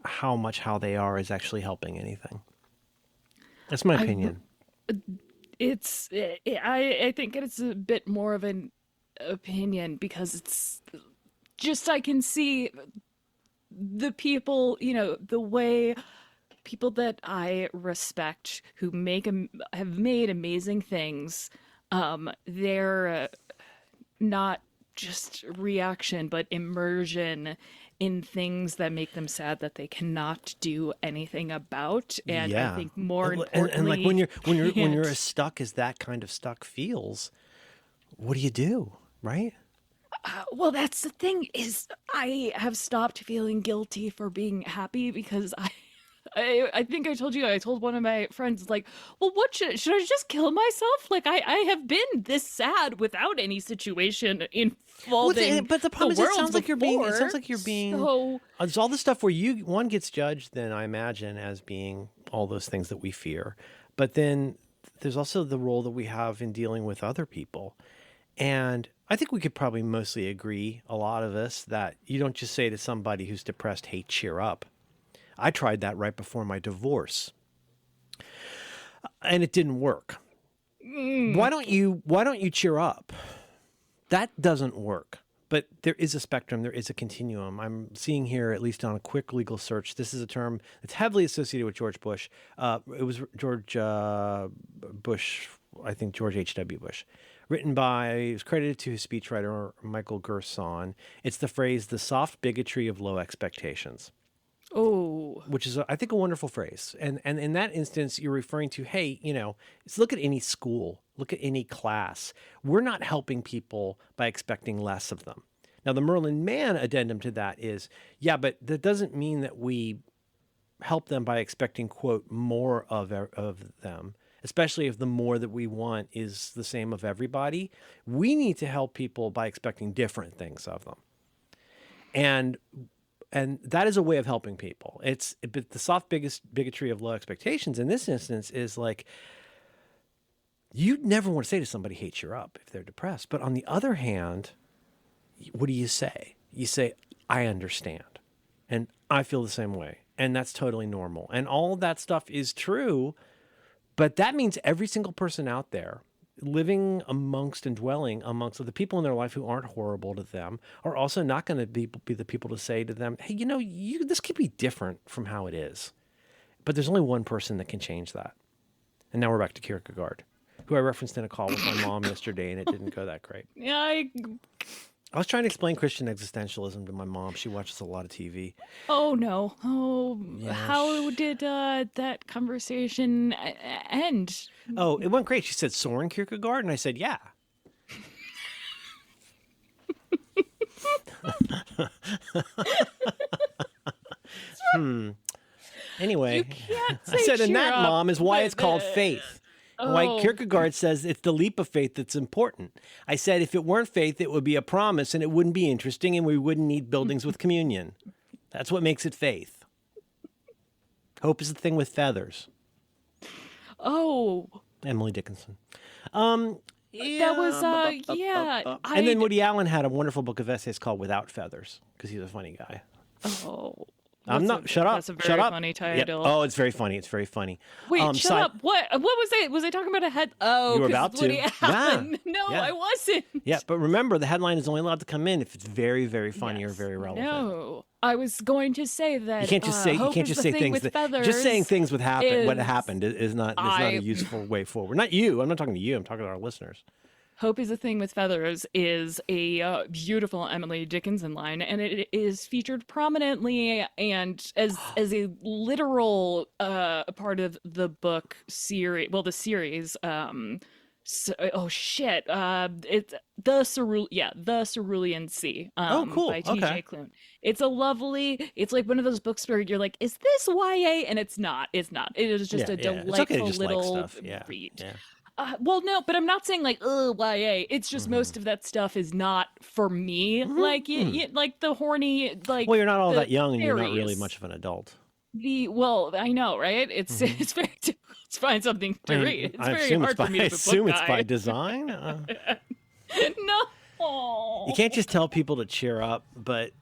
how they are is actually helping anything. That's my opinion. I think it's a bit more of an opinion because it's just I can see the people, you know, the way people that I respect who have made amazing things. They're not just reaction, but immersion in things that make them sad that they cannot do anything about. And I think more importantly, and like when you're as stuck as that kind of stuck feels, what do you do, right? Well, that's the thing is I have stopped feeling guilty for being happy because I think I told you, I told one of my friends, like, well, what should I just kill myself? Like, I have been this sad without any situation involving but the problem is, it sounds like you're being, so, it's all the stuff where one gets judged, then I imagine, as being all those things that we fear. But then there's also the role that we have in dealing with other people. And I think we could probably mostly agree, a lot of us, that you don't just say to somebody who's depressed, hey, cheer up. I tried that right before my divorce, and it didn't work. Why don't you cheer up? That doesn't work. But there is a spectrum. There is a continuum. I'm seeing here, at least on a quick legal search, this is a term that's heavily associated with George Bush. It was George Bush, I think George H.W. Bush. Written by, it was credited to his speechwriter, Michael Gerson. It's the phrase, the soft bigotry of low expectations. oh, Which is, I think, a wonderful phrase. And in that instance, you're referring to, hey, you know, look at any school, look at any class. We're not helping people by expecting less of them. Now, the Merlin Mann addendum to that is, yeah, but that doesn't mean that we help them by expecting, quote, more of them, especially if the more that we want is the same of everybody. We need to help people by expecting different things of them. And And that is a way of helping people. But the soft bigotry of low expectations in this instance is like, you'd never want to say to somebody, hey, cheer up if they're depressed. But on the other hand, what do you say? You say, I understand. And I feel the same way. And that's totally normal. And all of that stuff is true. But that means every single person out there living amongst and dwelling amongst the people in their life who aren't horrible to them are also not going to be the people to say to them, hey, this could be different from how it is. But there's only one person that can change that. And now we're back to Kierkegaard, who I referenced in a call with my mom yesterday, and it didn't go that great. Yeah, I was trying to explain Christian existentialism to my mom. She watches a lot of TV. oh no. Oh, Yeah, how did that conversation end? Oh, it went great. She said, Soren Kierkegaard? And I said, yeah. Anyway, You can't I say said, and cheer that, up Mom, is why with it's called it. faith. And why Oh. Kierkegaard says it's the leap of faith that's important. I said, if it weren't faith, it would be a promise and it wouldn't be interesting and we wouldn't need buildings with communion. That's what makes it faith. Hope is the thing with feathers. Oh, Emily Dickinson. that was yeah. And then Woody Allen had a wonderful book of essays called Without Feathers because he's a funny guy. Oh, I'm not. Shut up. That's a very shut up. funny Yeah. title. Oh, it's very funny. It's very funny. Wait, shut side- up. What was they? Was they talking about a head? Oh, You were 'cause about it's Woody to. Allen. Yeah. No, Yeah. I wasn't. Yeah, but remember, the headline is only allowed to come in if it's very, very funny or Yes. very relevant. No, I was going to say that You can't just say. You hope can't is just the say thing things with that. feathers Just saying things what is- happened is not a useful way forward. Not you. I'm not talking to you. I'm talking to our listeners. Hope is a Thing with Feathers is a beautiful Emily Dickinson line, and it is featured prominently and as a literal part of the book series. Well, the series. Oh shit! It's the Cerulean Sea. Oh, cool. By T.J. Okay. Klune. It's a lovely. It's like one of those books where you're like, "Is this YA?" And it's not. It's not. It is just a It's okay delightful to just like little stuff. Yeah. read. Yeah. Well, no, but I'm not saying like, YA. It's just most of that stuff is not for me. Like, like the horny, like. Well, you're not all the that young, and you're not really fairies. much of an adult. Well, I know, right? It's it's very difficult to find something to read. It's I very assume hard it's by, for me to I be a assume book it's by guy. design. No. You can't just tell people to cheer up, but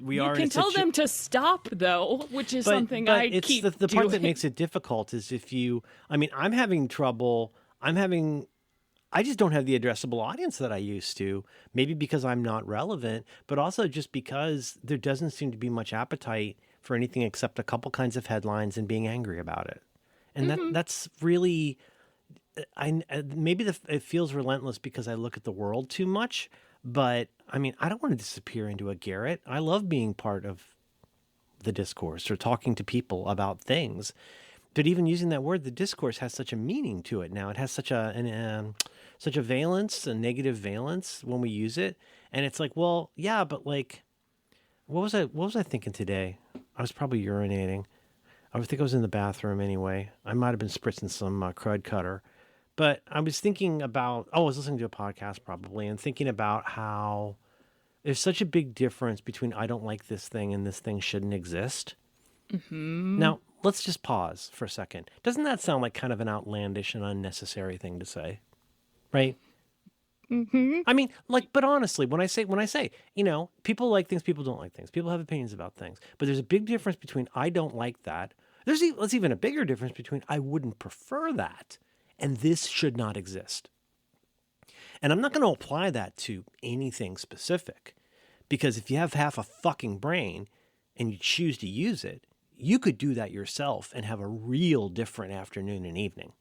we You are. can in a tell them to stop, though, which is something I it's keep the part that doing. makes it difficult is if you. I mean, I'm having trouble. I just don't have the addressable audience that I used to. Maybe because I'm not relevant, but also just because there doesn't seem to be much appetite for anything except a couple kinds of headlines and being angry about it. And that's really. Maybe it feels relentless because I look at the world too much, but I mean, I don't want to disappear into a garret. I love being part of the discourse or talking to people about things. But even using that word, the discourse has such a meaning to it now. It has such a valence, a negative valence when we use it, and it's like, well, yeah, but like, what was I thinking today? I was probably urinating. I think I was in the bathroom anyway. I might have been spritzing some crud cutter. But I was thinking about, I was listening to a podcast probably, and thinking about how there's such a big difference between I don't like this thing and this thing shouldn't exist. Mm-hmm. Now, let's just pause for a second. Doesn't that sound like kind of an outlandish and unnecessary thing to say? Right? Mm-hmm. I mean, like, but honestly, when I say, people like things, people don't like things. People have opinions about things. But there's a big difference between I don't like that. There's even a bigger difference between I wouldn't prefer that and this should not exist. And I'm not going to apply that to anything specific, because if you have half a fucking brain and you choose to use it, you could do that yourself and have a real different afternoon and evening.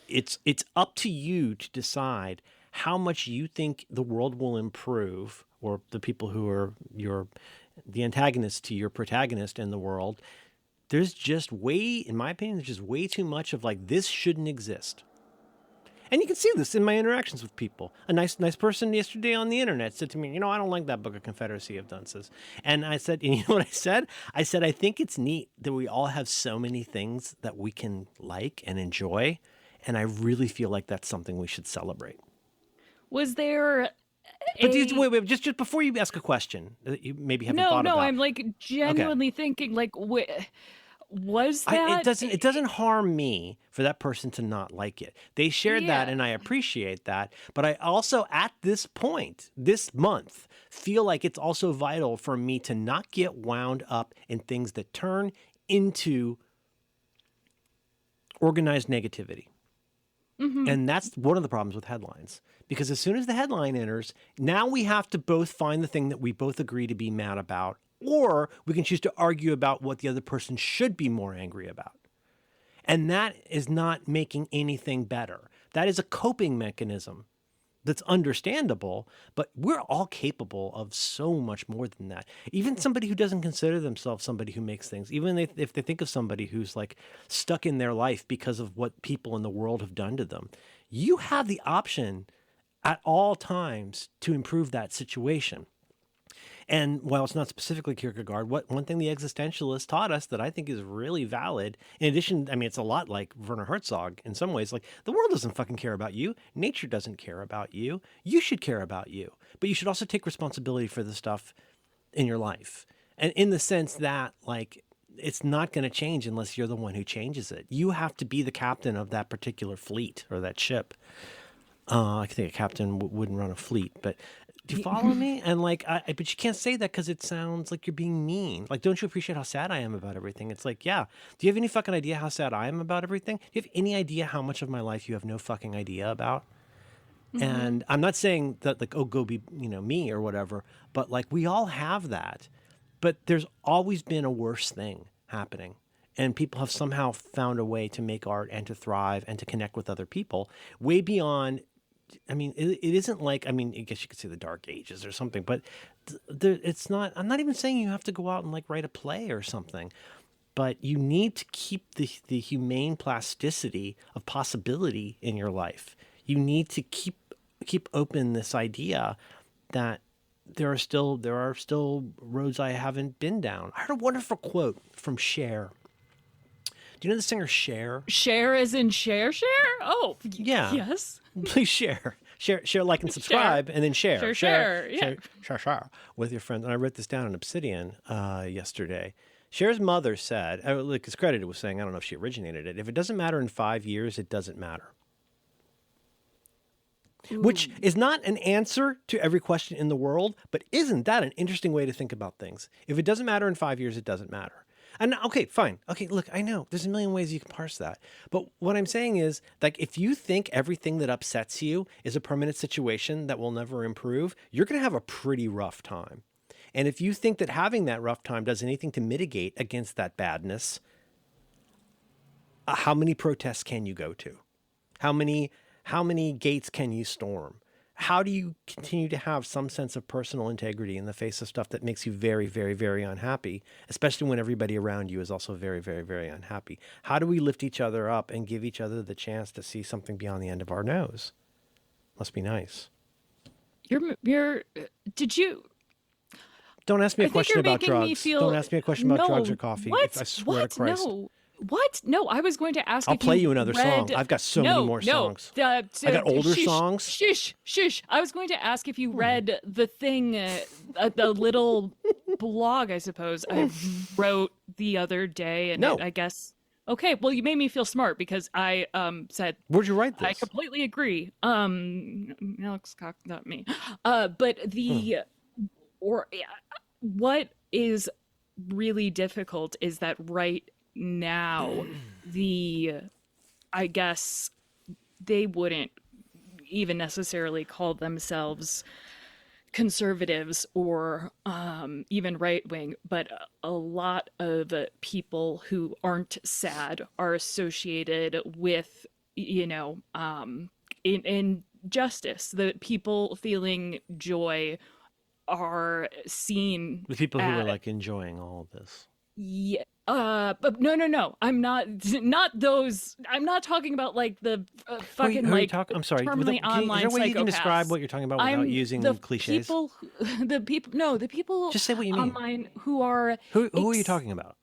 It's up to you to decide how much you think the world will improve, or the people who are the antagonists to your protagonist in the world. There's just in my opinion, there's just way too much of like, this shouldn't exist. And you can see this in my interactions with people. A nice person yesterday on the internet said to me, I don't like that book, A Confederacy of Dunces. And I said, you know what I said? I said, I think it's neat that we all have so many things that we can like and enjoy. And I really feel like that's something we should celebrate. Was there But wait, just before you ask a question that you maybe haven't thought about. No, I'm like genuinely thinking like, was that? It doesn't harm me for that person to not like it. They shared that, and I appreciate that. But I also, at this point, this month, feel like it's also vital for me to not get wound up in things that turn into organized negativity. Mm-hmm. And that's one of the problems with headlines. Because as soon as the headline enters, now we have to both find the thing that we both agree to be mad about, or we can choose to argue about what the other person should be more angry about. And that is not making anything better. That is a coping mechanism that's understandable, but we're all capable of so much more than that. Even somebody who doesn't consider themselves somebody who makes things, even if they think of somebody who's like stuck in their life because of what people in the world have done to them, you have the option at all times to improve that situation. And while it's not specifically Kierkegaard, one thing the existentialists taught us that I think is really valid, in addition, I mean, it's a lot like Werner Herzog in some ways, like the world doesn't fucking care about you. Nature doesn't care about you. You should care about you. But you should also take responsibility for the stuff in your life. And in the sense that, like, it's not going to change unless you're the one who changes it. You have to be the captain of that particular fleet or that ship. I think a captain wouldn't run a fleet, but do you follow me? And like, but you can't say that because it sounds like you're being mean. Like, don't you appreciate how sad I am about everything? It's like, yeah. Do you have any fucking idea how sad I am about everything? Do you have any idea how much of my life you have no fucking idea about? Mm-hmm. And I'm not saying that like, oh, go be, me or whatever, but like we all have that. But there's always been a worse thing happening. And people have somehow found a way to make art and to thrive and to connect with other people way beyond. I mean, it isn't like, I mean, I guess you could say the Dark Ages or something, but it's not, I'm not even saying you have to go out and like write a play or something, but you need to keep the humane plasticity of possibility in your life. You need to keep open this idea that there are still roads I haven't been down. I heard a wonderful quote from Cher. Do you know the singer Cher? Cher as in Cher? Oh, yeah. Yes. Please share, like, and subscribe, and then share. Share With your friends. And I wrote this down in Obsidian yesterday. Cher's mother said, like, it's credited with saying, I don't know if she originated it, if it doesn't matter in 5 years, it doesn't matter. Ooh. Which is not an answer to every question in the world, but isn't that an interesting way to think about things? If it doesn't matter in 5 years, it doesn't matter. And okay, fine. Okay, look, I know there's a million ways you can parse that. But what I'm saying is, like, if you think everything that upsets you is a permanent situation that will never improve, you're going to have a pretty rough time. And if you think that having that rough time does anything to mitigate against that badness, how many protests can you go to? How many gates can you storm? How do you continue to have some sense of personal integrity in the face of stuff that makes you very, very, very unhappy, especially when everybody around you is also very, very, very unhappy? How do we lift each other up and give each other the chance to see something beyond the end of our nose? Must be nice. Did you? Don't ask me a question about drugs. Don't ask me a question about drugs or coffee. What? I swear to Christ. No. What? No, I was going to ask. I'll play you another song. I've got so many more songs. I got older songs. Shush. I was going to ask if you read the thing, the little blog, I suppose, I wrote the other day, and no. I guess. Okay, well, you made me feel smart because I said. Where'd you write this? I completely agree. Alex Cox, not me. But what is really difficult is that right now, I guess they wouldn't even necessarily call themselves conservatives or even right wing, but a lot of people who aren't sad are associated with, injustice. The people feeling joy are seen. The people who are like enjoying all of this. Yeah. But no. I'm not those. I'm not talking about like the fucking I'm sorry. terminally online is there a way you can psychopaths. describe what you're talking about without using cliches? The people. Just say what you mean. Online who are. Who are you talking about?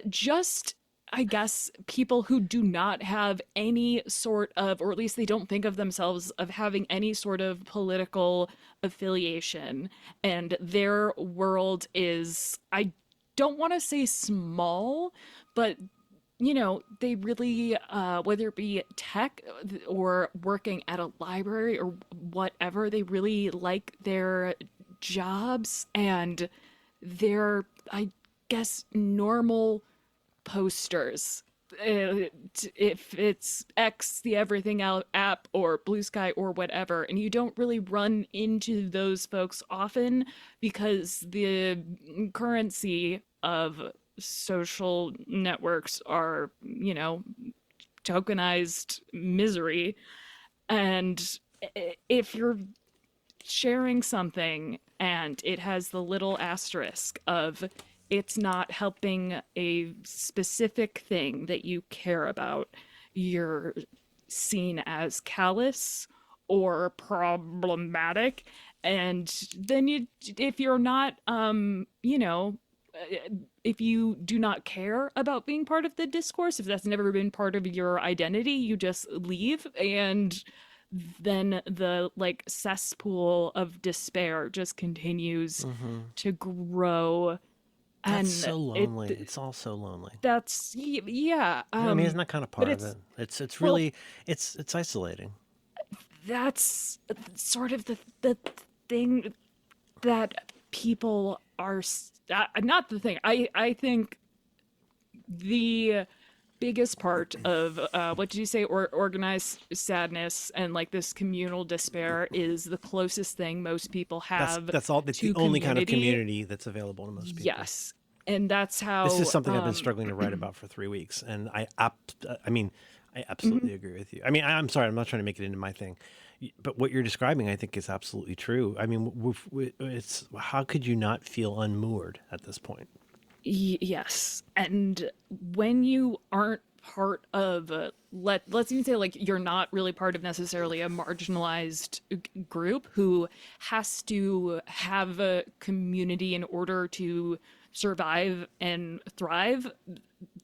Just I guess people who do not have any sort of, or at least they don't think of themselves of having any sort of political affiliation, and their world is, I don't want to say small, but they really, whether it be tech or working at a library or whatever, they really like their jobs and their, I guess, normal posters. If it's X, the Everything Out app, or Blue Sky, or whatever, and you don't really run into those folks often because the currency of social networks are, tokenized misery. And if you're sharing something and it has the little asterisk of it's not helping a specific thing that you care about, you're seen as callous or problematic. And then if you're not, if you do not care about being part of the discourse, if that's never been part of your identity, you just leave. And then the cesspool of despair just continues to grow. And That's so lonely. It's all so lonely. That's yeah. I mean, isn't that kind of part of it's- it? It's really it's isolating. That's sort of the thing that people are not the thing. I think the biggest part of what did you say, or organized sadness and this communal despair is the closest thing most people have. That's all. That's the only kind of community that's available to most people. Yes, and that's how This is something I've been struggling to write about for 3 weeks, and I absolutely agree with you. I mean, I'm sorry, I'm not trying to make it into my thing, but what you're describing, I think, is absolutely true. I mean, it's how could you not feel unmoored at this point? Yes, and when you aren't part of let's even say you're not really part of necessarily a marginalized group who has to have a community in order to survive and thrive,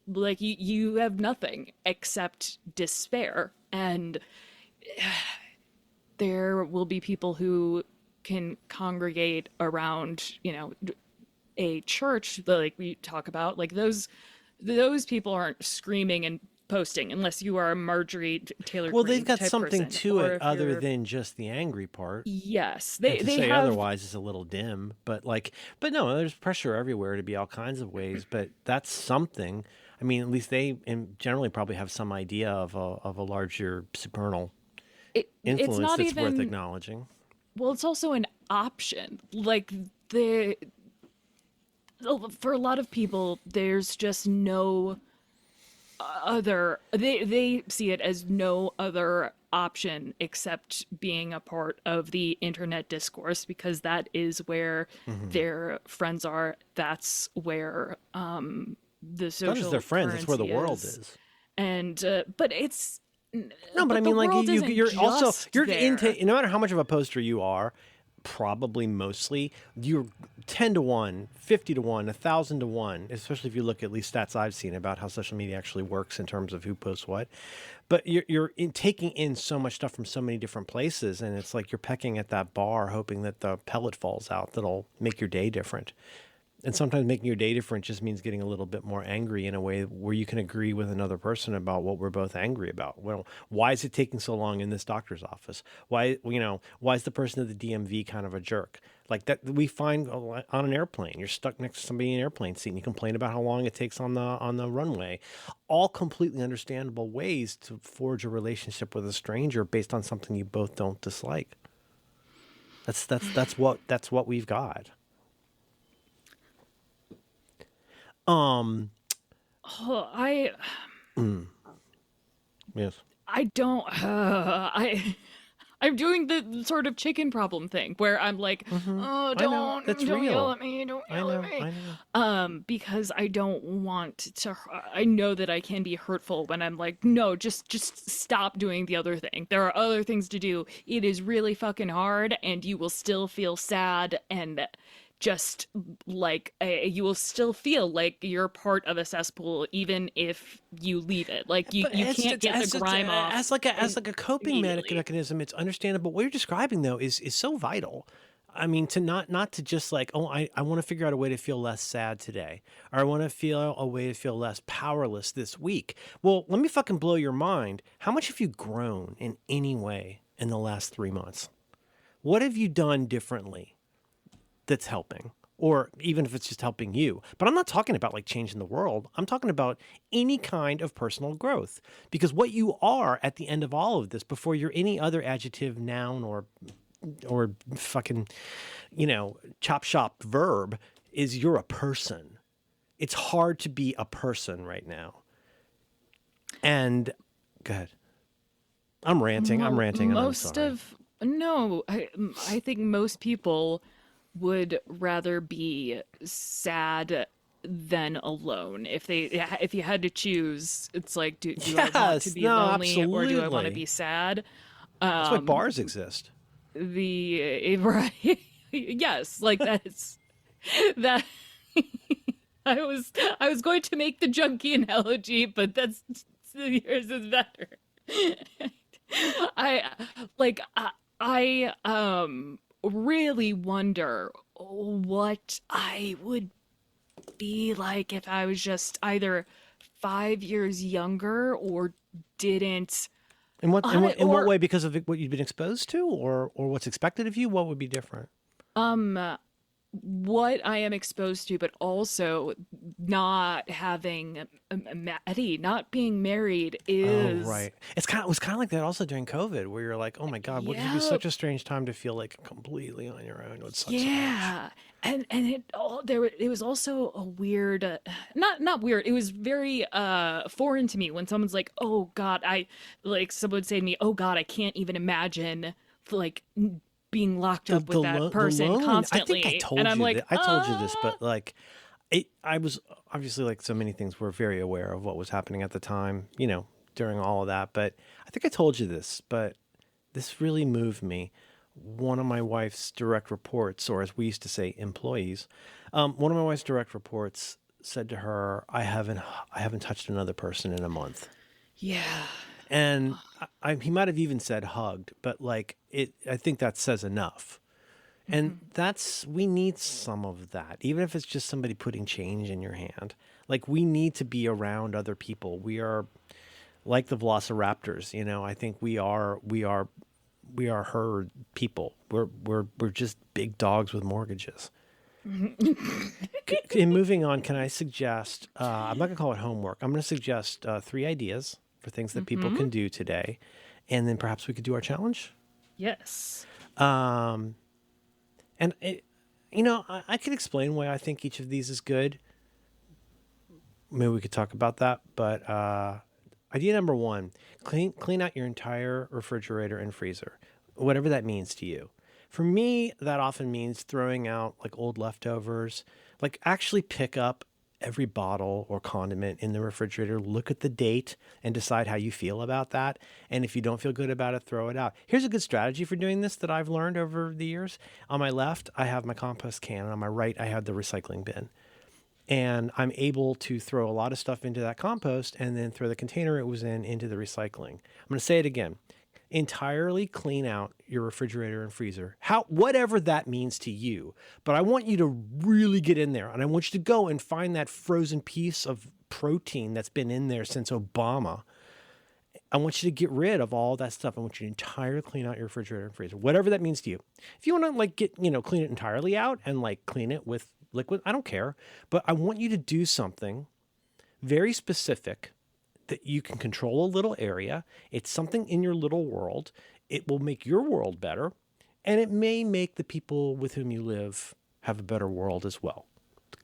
you have nothing except despair. And there will be people who can congregate around a church, we talk about, those people aren't screaming and posting unless you are a Marjorie Taylor Well, Greene they've got type something person, to or it if other you're- than just the angry part. yes, And to they say have otherwise is a little dim, but but no, there's pressure everywhere to be all kinds of ways. But that's something. I mean, at least they generally probably have some idea of a larger supernal it's influence not that's even worth acknowledging. well, it's also an option. For a lot of people, there's just no other. They see it as no other option except being a part of the internet discourse, because that is where their friends are. That's where the social. Not just their friends; it's where the currency world is. And but it's No, but I the mean, world isn't you're also just you're there. into. No matter how much of a poster you are, probably mostly you're 10 to 1, 50 to 1, 1,000 to 1, especially if you look at least stats I've seen about how social media actually works in terms of who posts what. But you're taking in so much stuff from so many different places, and it's like you're pecking at that bar, hoping that the pellet falls out that'll make your day different. And sometimes making your day different just means getting a little bit more angry in a way where you can agree with another person about what we're both angry about. Well, why is it taking so long in this doctor's office? Why is the person at the DMV kind of a jerk? Like that we find on an airplane. You're stuck next to somebody in an airplane seat and you complain about how long it takes on the runway. All completely understandable ways to forge a relationship with a stranger based on something you both don't dislike. That's what we've got. Yes. I don't. I'm doing the sort of chicken problem thing where I'm like, oh, don't That's don't real. yell at me, don't yell at me. I know. Because I don't want to. I know that I can be hurtful when I'm like, no, just stop doing the other thing. There are other things to do. It is really fucking hard, and you will still feel sad, and just like you will still feel like you're part of a cesspool even if you leave it. Like you But can't get the grime off as like a coping immediately. mechanism. It's understandable. What you're describing though is so vital. I mean, to not to just like, oh, I want to figure out a way to feel less sad today, or I want to feel a way to feel less powerless this week. Well, let me fucking blow your mind. How much have you grown in any way in the last 3 months? What have you done differently that's helping? Or even if it's just helping you. But I'm not talking about like changing the world. I'm talking about any kind of personal growth. Because what you are at the end of all of this, before you're any other adjective, noun, or fucking, chop shop verb, is you're a person. It's hard to be a person right now. And go ahead. I'm ranting. I'm ranting. And I'm sorry. No, I think most people would rather be sad than alone. If you had to choose, it's like, do I want to be lonely or do I want to be sad? That's why bars exist. Right. Yes, like that's that. I was going to make the junkie analogy, but that's yours is better. I really wonder what I would be like if I was just either 5 years younger or didn't. In what way? Because of what you've been exposed to, or what's expected of you? What would be different? What I am exposed to, but also not having Eddie, not being married is right. It was kind of like that also during COVID, where you're like, oh my God, would it be such a strange time to feel like completely on your own? It sucks so much. And it was also a weird, not weird. It was very foreign to me when someone's like, oh God, someone would say to me, oh God, I can't even imagine like being locked up with that person constantly. I think I told and I'm you like, I told you this, but like, I was obviously, like so many things, we're very aware of what was happening at the time, during all of that. But I think I told you this, but this really moved me. One of my wife's direct reports, or as we used to say, employees, one of my wife's direct reports said to her, I haven't touched another person in a month. Yeah. And he might have even said hugged, but like I think that says enough. And we need some of that, even if it's just somebody putting change in your hand. Like, we need to be around other people. We are like the velociraptors, I think we are herd people. We're just big dogs with mortgages. In moving on, can I suggest, I'm not gonna call it homework. I'm gonna suggest 3 ideas for things that people can do today. And then perhaps we could do our challenge. Yes. And I could explain why I think each of these is good. Maybe we could talk about that. But idea number 1, clean out your entire refrigerator and freezer, whatever that means to you. For me, that often means throwing out like old leftovers. Like, actually pick up every bottle or condiment in the refrigerator, look at the date, and decide how you feel about that. And if you don't feel good about it, throw it out. Here's a good strategy for doing this that I've learned over the years. On my left, I have my compost can, and on my right, I have the recycling bin. And I'm able to throw a lot of stuff into that compost and then throw the container it was in into the recycling. I'm going to say it again. Entirely clean out your refrigerator and freezer, whatever that means to you. But I want you to really get in there, and I want you to go and find that frozen piece of protein that's been in there since Obama. I want you to get rid of all that stuff. I want you to entirely clean out your refrigerator and freezer, whatever that means to you. If you want to like clean it entirely out and like clean it with liquid, I don't care. But I want you to do something very specific that you can control a little area. It's something in your little world. It will make your world better, and it may make the people with whom you live have a better world as well.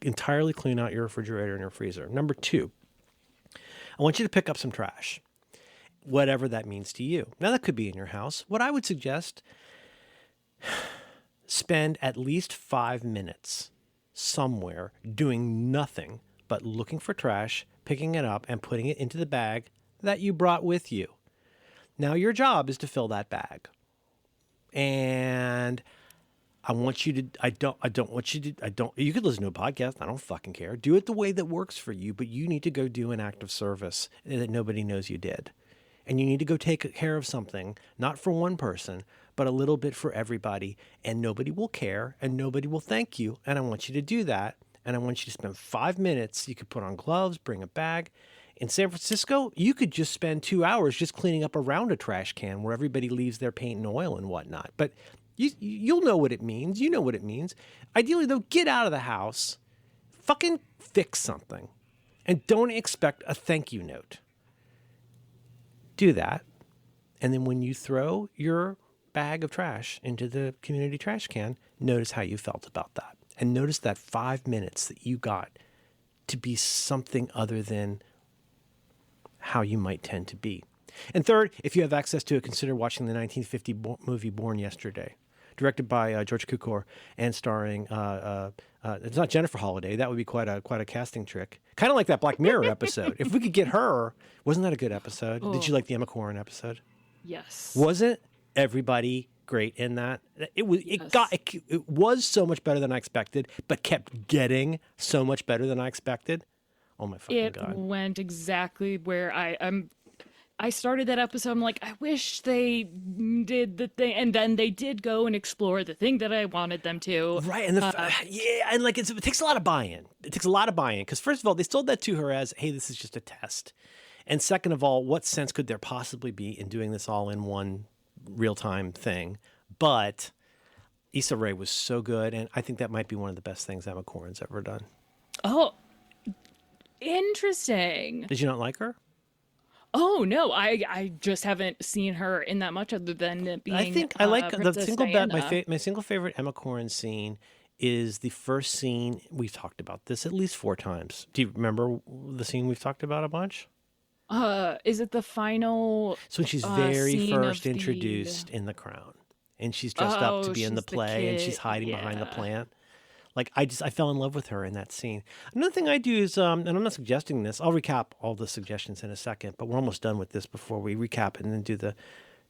Entirely clean out your refrigerator and your freezer. Number 2, I want you to pick up some trash, whatever that means to you. Now, that could be in your house. What I would suggest, spend at least 5 minutes somewhere doing nothing but looking for trash, picking it up, and putting it into the bag that you brought with you. Now, your job is to fill that bag. And I want you to, I don't want you to, you could listen to a podcast. I don't fucking care. Do it the way that works for you, but you need to go do an act of service that nobody knows you did. And you need to go take care of something, not for one person, but a little bit for everybody. And nobody will care and nobody will thank you. And I want you to do that. And I want you to spend 5 minutes. You could put on gloves, bring a bag. In San Francisco, you could just spend 2 hours just cleaning up around a trash can where everybody leaves their paint and oil and whatnot. But you'll know what it means. You know what it means. Ideally, though, get out of the house, fucking fix something, and don't expect a thank you note. Do that. And then when you throw your bag of trash into the community trash can, notice how you felt about that. And notice that 5 minutes that you got to be something other than how you might tend to be. And third, if you have access to it, consider watching the 1950 movie Born Yesterday, directed by George Cukor and starring, it's not Jennifer Holliday. That would be quite a casting trick. Kind of like that Black Mirror episode. If we could get her, wasn't that a good episode? Oh. Did you like the Emma Corrin episode? Yes. Wasn't everybody great in that? It was so much better than I expected, but kept getting so much better than I expected. Oh my fucking God. It went exactly where I started that episode. I'm like, I wish they did the thing, and then they did go and explore the thing that I wanted them to. Right, and and like it takes a lot of buy-in. It takes a lot of buy-in because first of all, they sold that to her as, "Hey, this is just a test," and second of all, what sense could there possibly be in doing this all in one real-time thing? But Issa Rae was so good, and I think that might be one of the best things Emma Corrin's ever done. Oh, interesting. Did you not like her? Oh no, I just haven't seen her in that much other than it being. I think I like the Princess single Diana. my single favorite Emma Corrin scene is the first scene. We've talked about this at least 4 times. Do you remember the scene we've talked about a bunch? Is it the final? So when she's very scene first of the- introduced in The Crown, and she's dressed up to be in the she's the play, and kid, she's hiding behind the yeah. plant. Like I fell in love with her in that scene. Another thing I do is, and I'm not suggesting this. I'll recap all the suggestions in a second, but we're almost done with this before we recap and then do the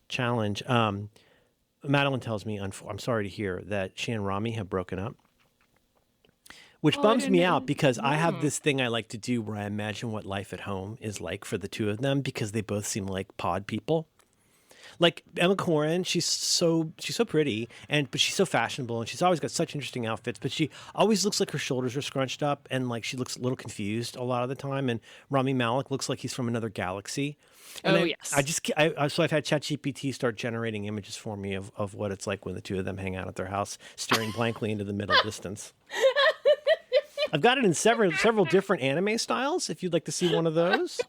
challenge. Madeline tells me, I'm sorry to hear that she and Rami have broken up, which bums me out because I have this thing I like to do where I imagine what life at home is like for the two of them because they both seem like pod people. Like Emma Corrin, she's so pretty, but she's so fashionable, and she's always got such interesting outfits. But she always looks like her shoulders are scrunched up, and like she looks a little confused a lot of the time. And Rami Malek looks like he's from another galaxy. And yes. So I've had ChatGPT start generating images for me of what it's like when the two of them hang out at their house, staring blankly into the middle distance. I've got it in several different anime styles. If you'd like to see one of those.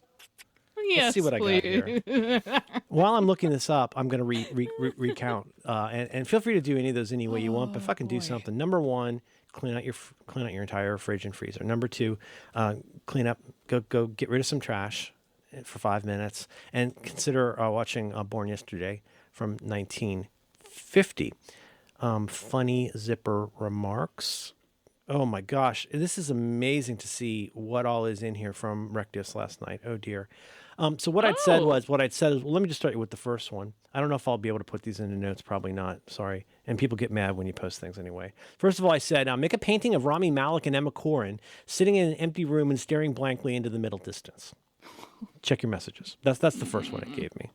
Yes, Let's see what I got here. While I'm looking this up, I'm going to recount, and feel free to do any of those any way you want. But fucking do something. Number 1, clean out your entire fridge and freezer. Number 2, clean up. Go get rid of some trash for 5 minutes, and consider watching Born Yesterday from 1950. Funny zipper remarks. Oh my gosh, this is amazing to see what all is in here from Rectus last night. Oh dear. So what I'd said was, well, let me just start with the first one. I don't know if I'll be able to put these into notes. Probably not. Sorry. And people get mad when you post things anyway. First of all, I said, make a painting of Rami Malek and Emma Corrin sitting in an empty room and staring blankly into the middle distance. Check your messages. That's the first one it gave me.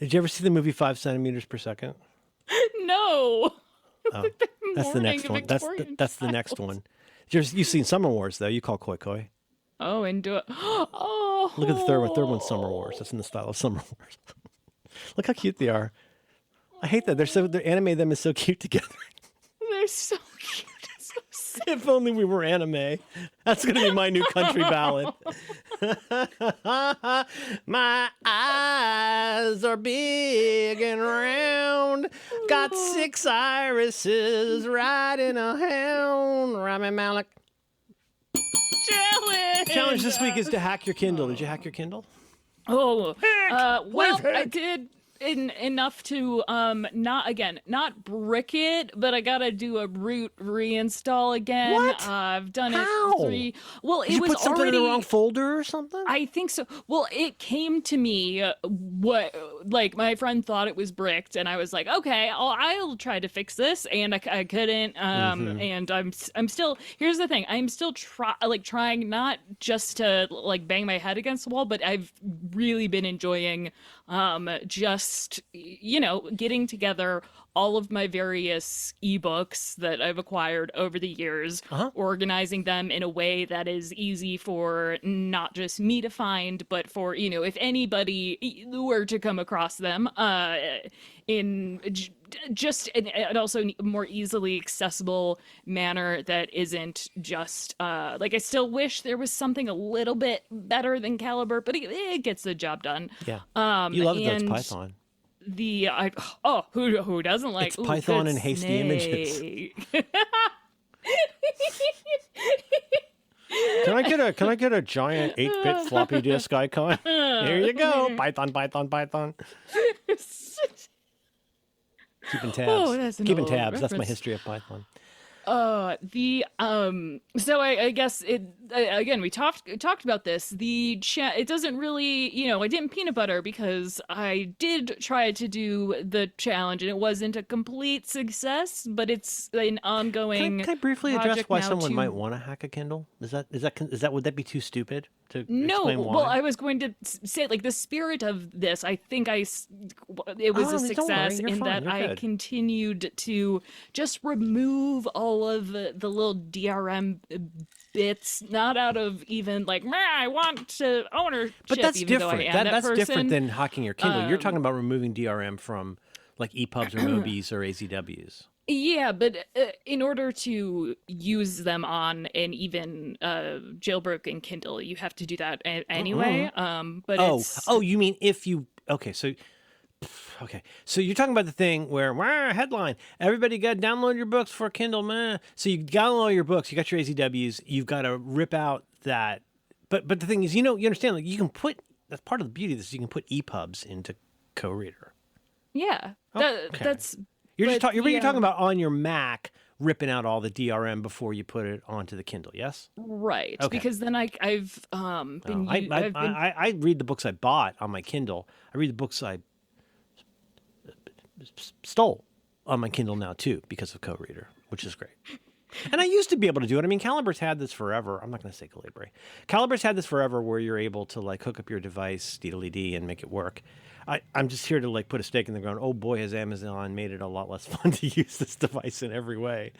Did you ever see the movie 5 centimeters per second? No. Oh, that's the next one. That's the next one. You've seen Summer Wars, though. You call Koi Koi. Oh, and do it. Oh. Look at the third one. Third one's Summer Wars. That's in the style of Summer Wars. Look how cute they are. I hate that. Their anime them is so cute together. They're so cute. It's so sad. If only we were anime. That's going to be my new country ballad. My eyes are big and round. Got 6 irises riding a hound. Rami Malek. Challenge this week is to hack your Kindle. Did you hack your Kindle? Oh, well, Life hack. I did. enough to not brick it, but I gotta do a root reinstall again. What? I've done How? it 3. Well, it Did you was put something already in the wrong folder or something? I think so. Well, it came to me like my friend thought it was bricked, and I was like, okay, I'll try to fix this, and I couldn't. And I'm still. Here's the thing: I'm still trying not just to like bang my head against the wall, but I've really been enjoying just getting together all of my various ebooks that I've acquired over the years, organizing them in a way that is easy for not just me to find, but for, if anybody were to come across them, in just and also a more easily accessible manner that isn't just like I still wish there was something a little bit better than Caliber, but it gets the job done. Yeah. You love that it's Python. Who doesn't like It's Python good and hasty images. snake. Can I get a giant 8-bit floppy disk icon? Here you go. Python. Keeping tabs. That's an Keeping old tabs. That's my reference. history of Python. So I guess again we talked about this. It doesn't really, I didn't peanut butter because I did try to do the challenge and it wasn't a complete success, but it's an ongoing. Can I briefly address project why now someone to- might want to hack a Kindle? Is that would that be too stupid to No, explain why? well, I was going to say, like, the spirit of this, I think it was Oh, a don't worry, success you're in fine, that you're I good. continued to just remove all of the little DRM bits, not out of even like, I want to ownership, But that's even though I different. am that That's person. different than hacking your Kindle. You're talking about removing DRM from like EPUBs or MOBIs or AZWs. Yeah, but in order to use them on an even jailbroken Kindle, you have to do that anyway. But You mean if you so you're talking about the thing where headline, everybody got to download your books for Kindle, man. So you download your books, you got your AZWs, you've got to rip out that. But the thing is, you understand, like you can put, that's part of the beauty of this, you can put EPUBs into Co-Reader. yeah, Okay. that's. You're just but you're talking about on your Mac ripping out all the DRM before you put it onto the Kindle, yes? Right, Okay. because then I've been. I read the books I bought on my Kindle. I read the books I stole on my Kindle now too because of Co-Reader, which is great. And I used to be able to do it. I mean, Caliber's had this forever. I'm not going to say Calibri. Caliber's had this forever where you're able to like hook up your device, dee and make it work. I'm just here to like put a stake in the ground. Oh boy, has Amazon made it a lot less fun to use this device in every way.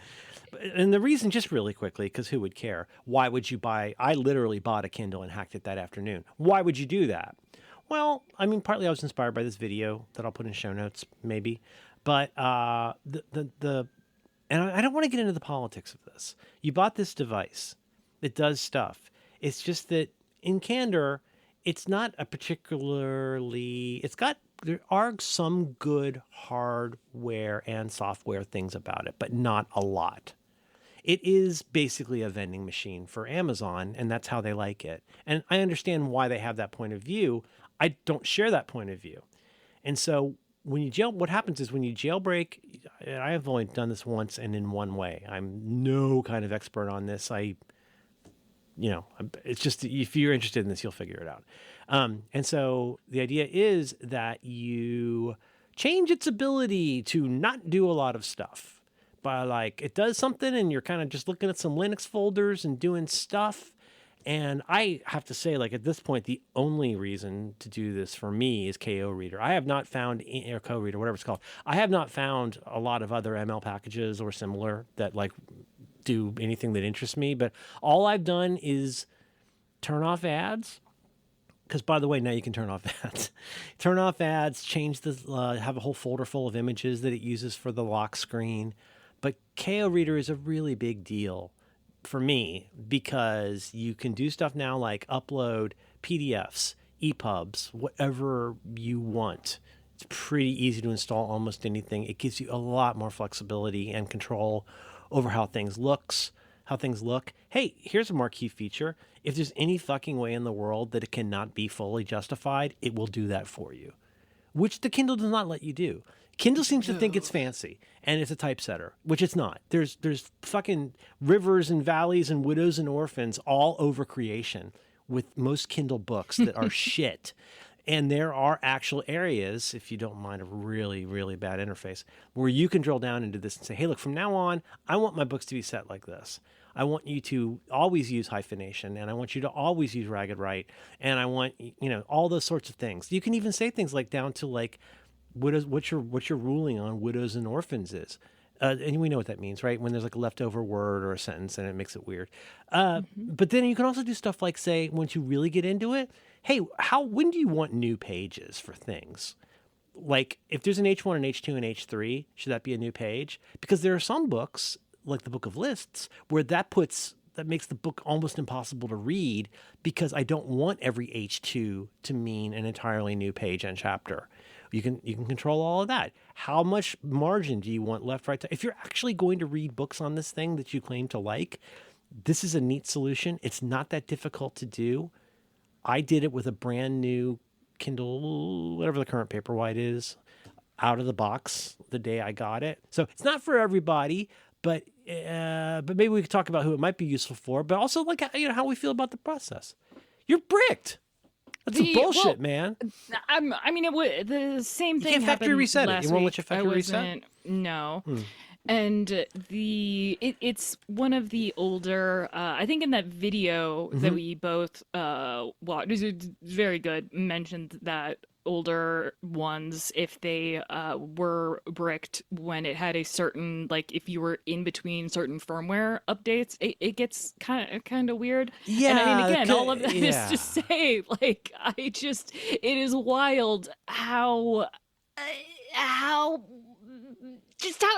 And the reason, just really quickly, because who would care? Why would you buy? I literally bought a Kindle and hacked it that afternoon. Why would you do that? Well, I mean, partly I was inspired by this video that I'll put in show notes, maybe. But and I don't want to get into the politics of this. You bought this device. It does stuff. It's just that in candor, it's not a particularly, there are some good hardware and software things about it, but not a lot. It is basically a vending machine for Amazon, and that's how they like it. And I understand why they have that point of view. I don't share that point of view. And so what happens is when you jailbreak, I have only done this once and in one way. I'm no kind of expert on this. It's just, if you're interested in this, you'll figure it out. And so the idea is that you change its ability to not do a lot of stuff by like, it does something and you're kind of just looking at some Linux folders and doing stuff. And I have to say, like at this point, the only reason to do this for me is KO Reader. I have not found, or Co-Reader, whatever it's called. I have not found a lot of other ML packages or similar that like do anything that interests me. But all I've done is turn off ads. Because by the way, now you can turn off ads. Turn off ads, change have a whole folder full of images that it uses for the lock screen. But KO Reader is a really big deal for me because you can do stuff now like upload PDFs, EPUBs, whatever you want. It's pretty easy to install almost anything. It gives you a lot more flexibility and control over how things look. Hey, here's a marquee feature. If there's any fucking way in the world that it cannot be fully justified, it will do that for you. which the Kindle does not let you do. Kindle seems to think it's fancy and it's a typesetter, which it's not. There's fucking rivers and valleys and widows and orphans all over creation with most Kindle books that are shit. And there are actual areas, if you don't mind a really, really bad interface, where you can drill down into this and say, hey, look, from now on, I want my books to be set like this. I want you to always use hyphenation, and I want you to always use ragged right, and I want, all those sorts of things. You can even say things like down to like, what your ruling on widows and orphans is. And we know what that means, right? When there's like a leftover word or a sentence and it makes it weird. But then you can also do stuff like say, once you really get into it, hey, when do you want new pages for things? Like if there's an H1, an H2, and H3, should that be a new page? Because there are some books, like the Book of Lists, where that makes the book almost impossible to read because I don't want every H2 to mean an entirely new page and chapter. You can control all of that. How much margin do you want left, right? If you're actually going to read books on this thing that you claim to like, this is a neat solution. It's not that difficult to do. I did it with a brand new Kindle, whatever the current Paperwhite is, out of the box the day I got it. So it's not for everybody, but maybe we could talk about who it might be useful for, but also like how we feel about the process. You're bricked. That's some bullshit, man. I mean, the same thing. You can't factory reset it. You won't let you factory reset? No. And it's one of the older. I think in that video that we both watched, it was very good. Mentioned that older ones, if they were bricked when it had a certain, like if you were in between certain firmware updates, it gets kind of weird. Yeah. And I mean, again, all of that is to say, like, it is wild how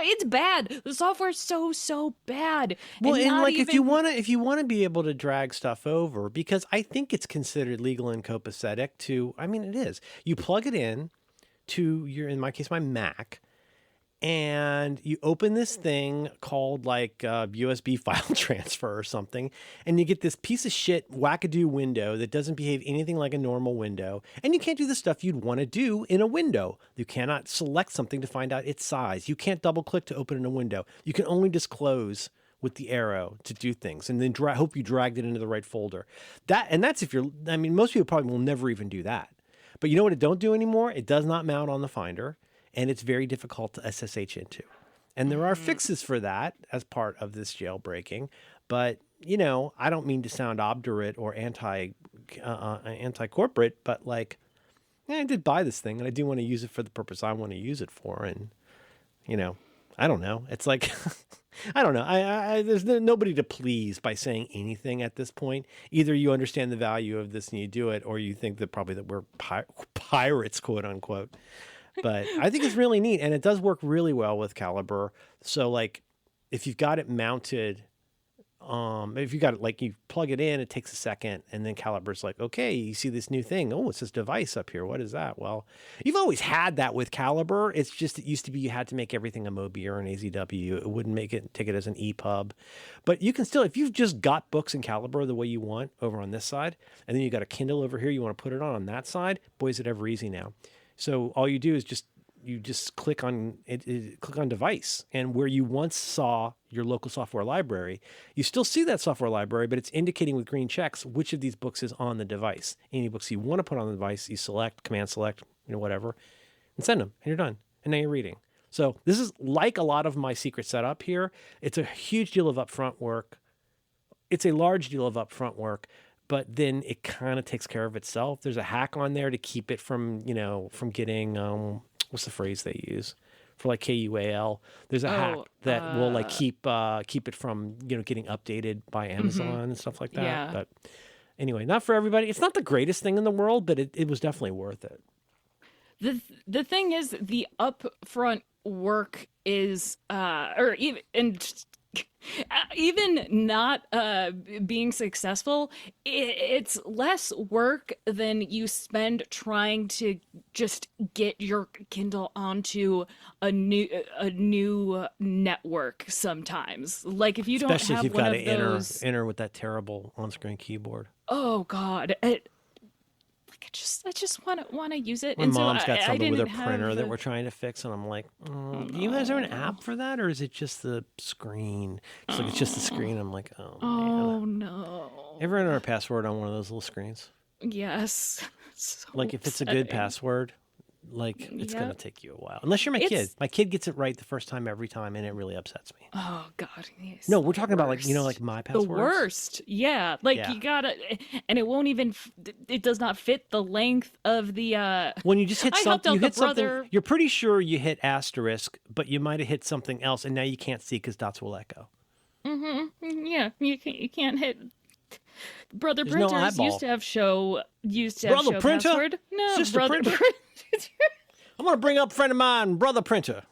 it's bad. The software's so bad. Well, and like if you want to be able to drag stuff over, because I think it's considered legal and copacetic to, I mean, it is. You plug it in to in my case, my Mac, and you open this thing called like USB file transfer or something, and you get this piece of shit wackadoo window that doesn't behave anything like a normal window, and you can't do the stuff you'd want to do in a window. You cannot select something to find out its size. You can't double click to open in a window. You can only just close with the arrow to do things, and then hope you dragged it into the right folder. That's if you're, I mean, most people probably will never even do that. But you know what it don't do anymore? It does not mount on the Finder. And it's very difficult to SSH into. And there are fixes for that as part of this jailbreaking. But, I don't mean to sound obdurate or anti-corporate, but like, I did buy this thing and I do want to use it for the purpose I want to use it for. And, I don't know. It's like, I don't know. There's nobody to please by saying anything at this point. Either you understand the value of this and you do it, or you think that probably that we're pirates, quote unquote. But I think it's really neat, and it does work really well with Calibre. So, like, if you've got it mounted, if you got it, like, you plug it in, it takes a second, and then Calibre's like, okay, you see this new thing. Oh, it's this device up here. What is that? Well, you've always had that with Calibre. It's just, it used to be you had to make everything a Mobi or an AZW. It wouldn't take it as an EPUB. But you can still, if you've just got books in Calibre the way you want over on this side, and then you got a Kindle over here, you want to put it on that side, boy, is it ever easy now. So all you do is just click on it, click on device, and where you once saw your local software library, you still see that software library, but it's indicating with green checks which of these books is on the device. Any books you want to put on the device, you select, command select, whatever, and send them, and you're done. And now you're reading. So this is like a lot of my secret setup here. It's a huge deal of upfront work. It's a large deal of upfront work. But then it kind of takes care of itself. There's a hack on there to keep it from getting, what's the phrase they use for like KUAL? There's a hack that will like keep it from, getting updated by Amazon and stuff like that. Yeah. But anyway, not for everybody. It's not the greatest thing in the world, but it was definitely worth it. The thing is, the upfront work is, even not being successful, it's less work than you spend trying to just get your Kindle onto a new network sometimes. Like if you don't Especially have if you've one got of to those... enter with that terrible on-screen keyboard. Oh God. just want to use it. My and mom's so got I something with her didn't printer have that we're trying to fix, and I'm like, do you guys have an app for that, or is it just the screen? It's like, it's just the screen. I'm like, oh, man. Oh no. Ever enter a password on one of those little screens? Yes. So Like, if it's a good password, like, it's going to Yep. take you a while. Unless you're my kid. It's- My kid gets it right the first time every time, and it really upsets me. Oh God. Yes, No, we're the talking about, like, worst. like my The passwords. worst. Yeah. Like Yeah. you gotta, and it won't even. It does not fit the length of the. When you just hit I helped something, you out the hit something, brother. you're pretty sure you hit asterisk, but you might have hit something else, and now you can't see because dots will echo. Yeah. You can't hit. Brother There's no printers eyeball. used to have Brother show printer? password. No, Sister brother printer? I'm going to bring up a friend of mine, Brother Printer.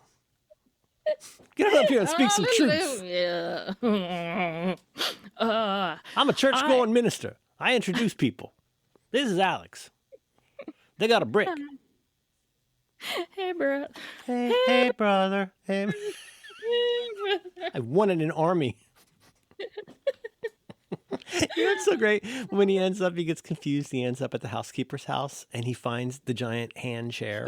Get up here and speak some truth. Hallelujah. I'm a church-going minister. I introduce people. This is Alex. They got a brick. Hey, bro. Hey, brother. Hey. I won in an army. You know, it's so great when he gets confused. He ends up at the housekeeper's house and he finds the giant hand chair.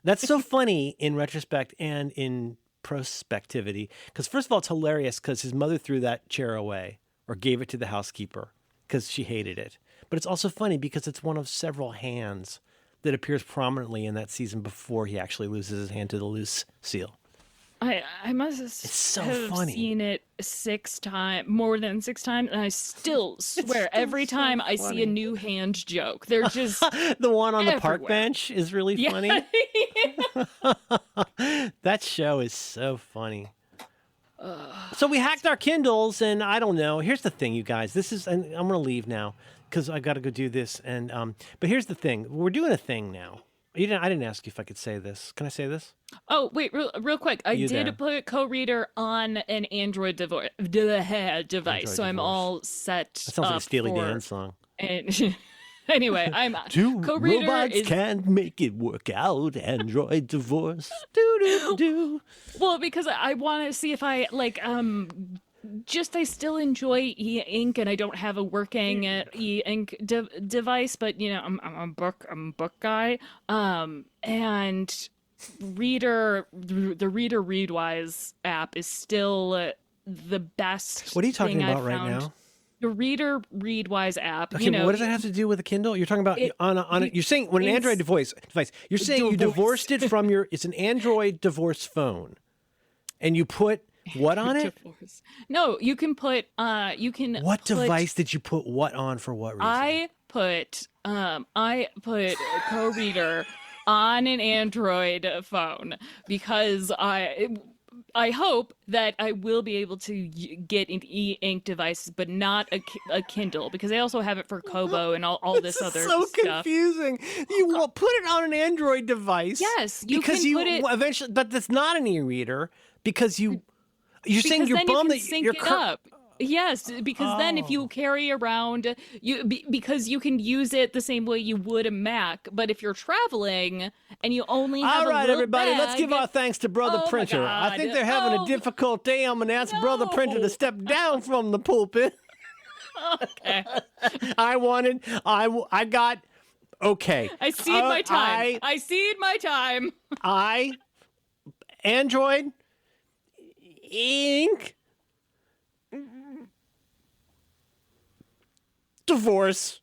That's so funny in retrospect and in prospectivity. Because first of all, it's hilarious because his mother threw that chair away or gave it to the housekeeper because she hated it. But it's also funny because it's one of several hands that appears prominently in that season before he actually loses his hand to the loose seal. I must so have funny. seen it more than 6 times, and I still swear every time I see a new hand joke, they're just The one on the park everywhere. bench is really Yeah. funny. That show is so funny. So we hacked our Kindles, and I don't know. Here's the thing, you guys. And I'm going to leave now because I got to go do this. And but here's the thing. We're doing a thing now. I didn't ask you if I could say this. Can I say this? Oh, wait, real quick. I You did there. put Co-Reader on an Android device, so I'm device. all set. That sounds like a Steely for- Dan song. And anyway, I'm Two Co-Reader robots is can't make it work out. Android divorce. Do. well because I want to see if I I still enjoy e-ink and I don't have a working e-ink device, but you know I'm a book guy. And the Reader Readwise app is still the best. What are you talking thing I've about right found. now? The Reader Readwise app. Okay, you but know, what does that have to do with a Kindle? You're talking about you're saying when an it's- Android device. You're saying you Divorce. divorced it from it's an Android divorce phone, and you put what on it? Divorce. No, you can put What device did you put what on for what reason? I put Co-Reader on an Android phone because I hope that I will be able to get into e-ink devices, but not a Kindle, because they also have it for Kobo and all this other so stuff. confusing. You will put it on an Android device. Yes, you because can put it- eventually, but that's not an e-reader because you're saying Because you're then you bummed can that sync you're it up. Yes, because then if you carry around because you can use it the same way you would a Mac, but if you're traveling and you only have All a right, little everybody, let's give bag- our thanks to Brother Oh my Printer. I think God. they're having a Oh, difficult day. I'm going to ask Brother Printer to no. step down from the pulpit. Okay. I got, okay. I cede my time. I cede my time. Android, ink, divorce.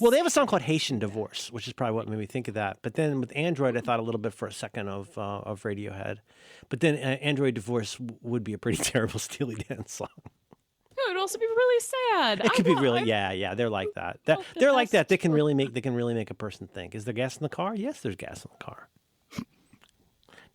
Well, they have a song called Haitian Divorce, which is probably what made me think of that. But then with Android, I thought a little bit for a second of Radiohead. But then Android Divorce would be a pretty terrible Steely Dan song. It would also be really sad. It could be really, yeah. They're like that. They're like that. They can really make a person think. Is there gas in the car? Yes, there's gas in the car.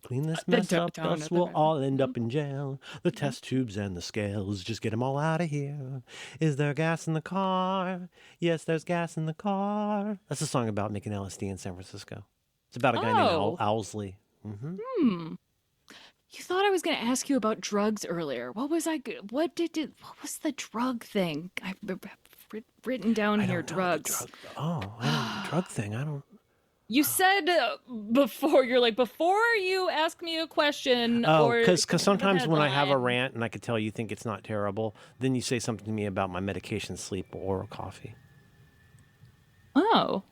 Clean this mess up, us we'll all end up in jail. The test tubes and the scales, just get them all out of here. Is there gas in the car? Yes, there's gas in the car. That's a song about making LSD in San Francisco. It's about a guy named Owsley. You thought I was going to ask you about drugs earlier. What was what was the drug thing? I've written down here drugs. Drug thing. I don't. You said before, you're like, before you ask me a question. Oh, or because give a sometimes when I have a headline. rant and I could tell you think it's not terrible, then you say something to me about my medication, sleep, or coffee. No.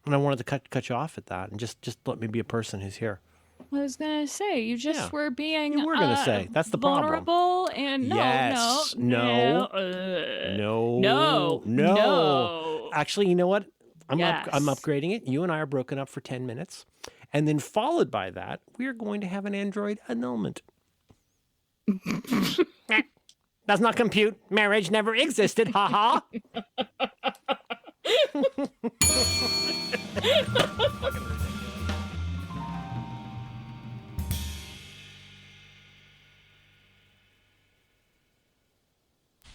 And I wanted to cut you off at that and just let me be a person who's here. I was gonna say you just Yeah. were being You were gonna say. That's the problem. vulnerable and Yes. no. No. Actually, you know what? I'm Yes. upgrading it. You and I are broken up for 10 minutes. And then followed by that, we are going to have an Android annulment. Does not compute. Marriage never existed. Ha ha.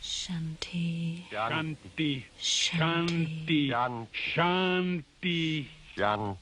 Shanti. Shanti. Shanti. Shanti. Shanti. Shanti.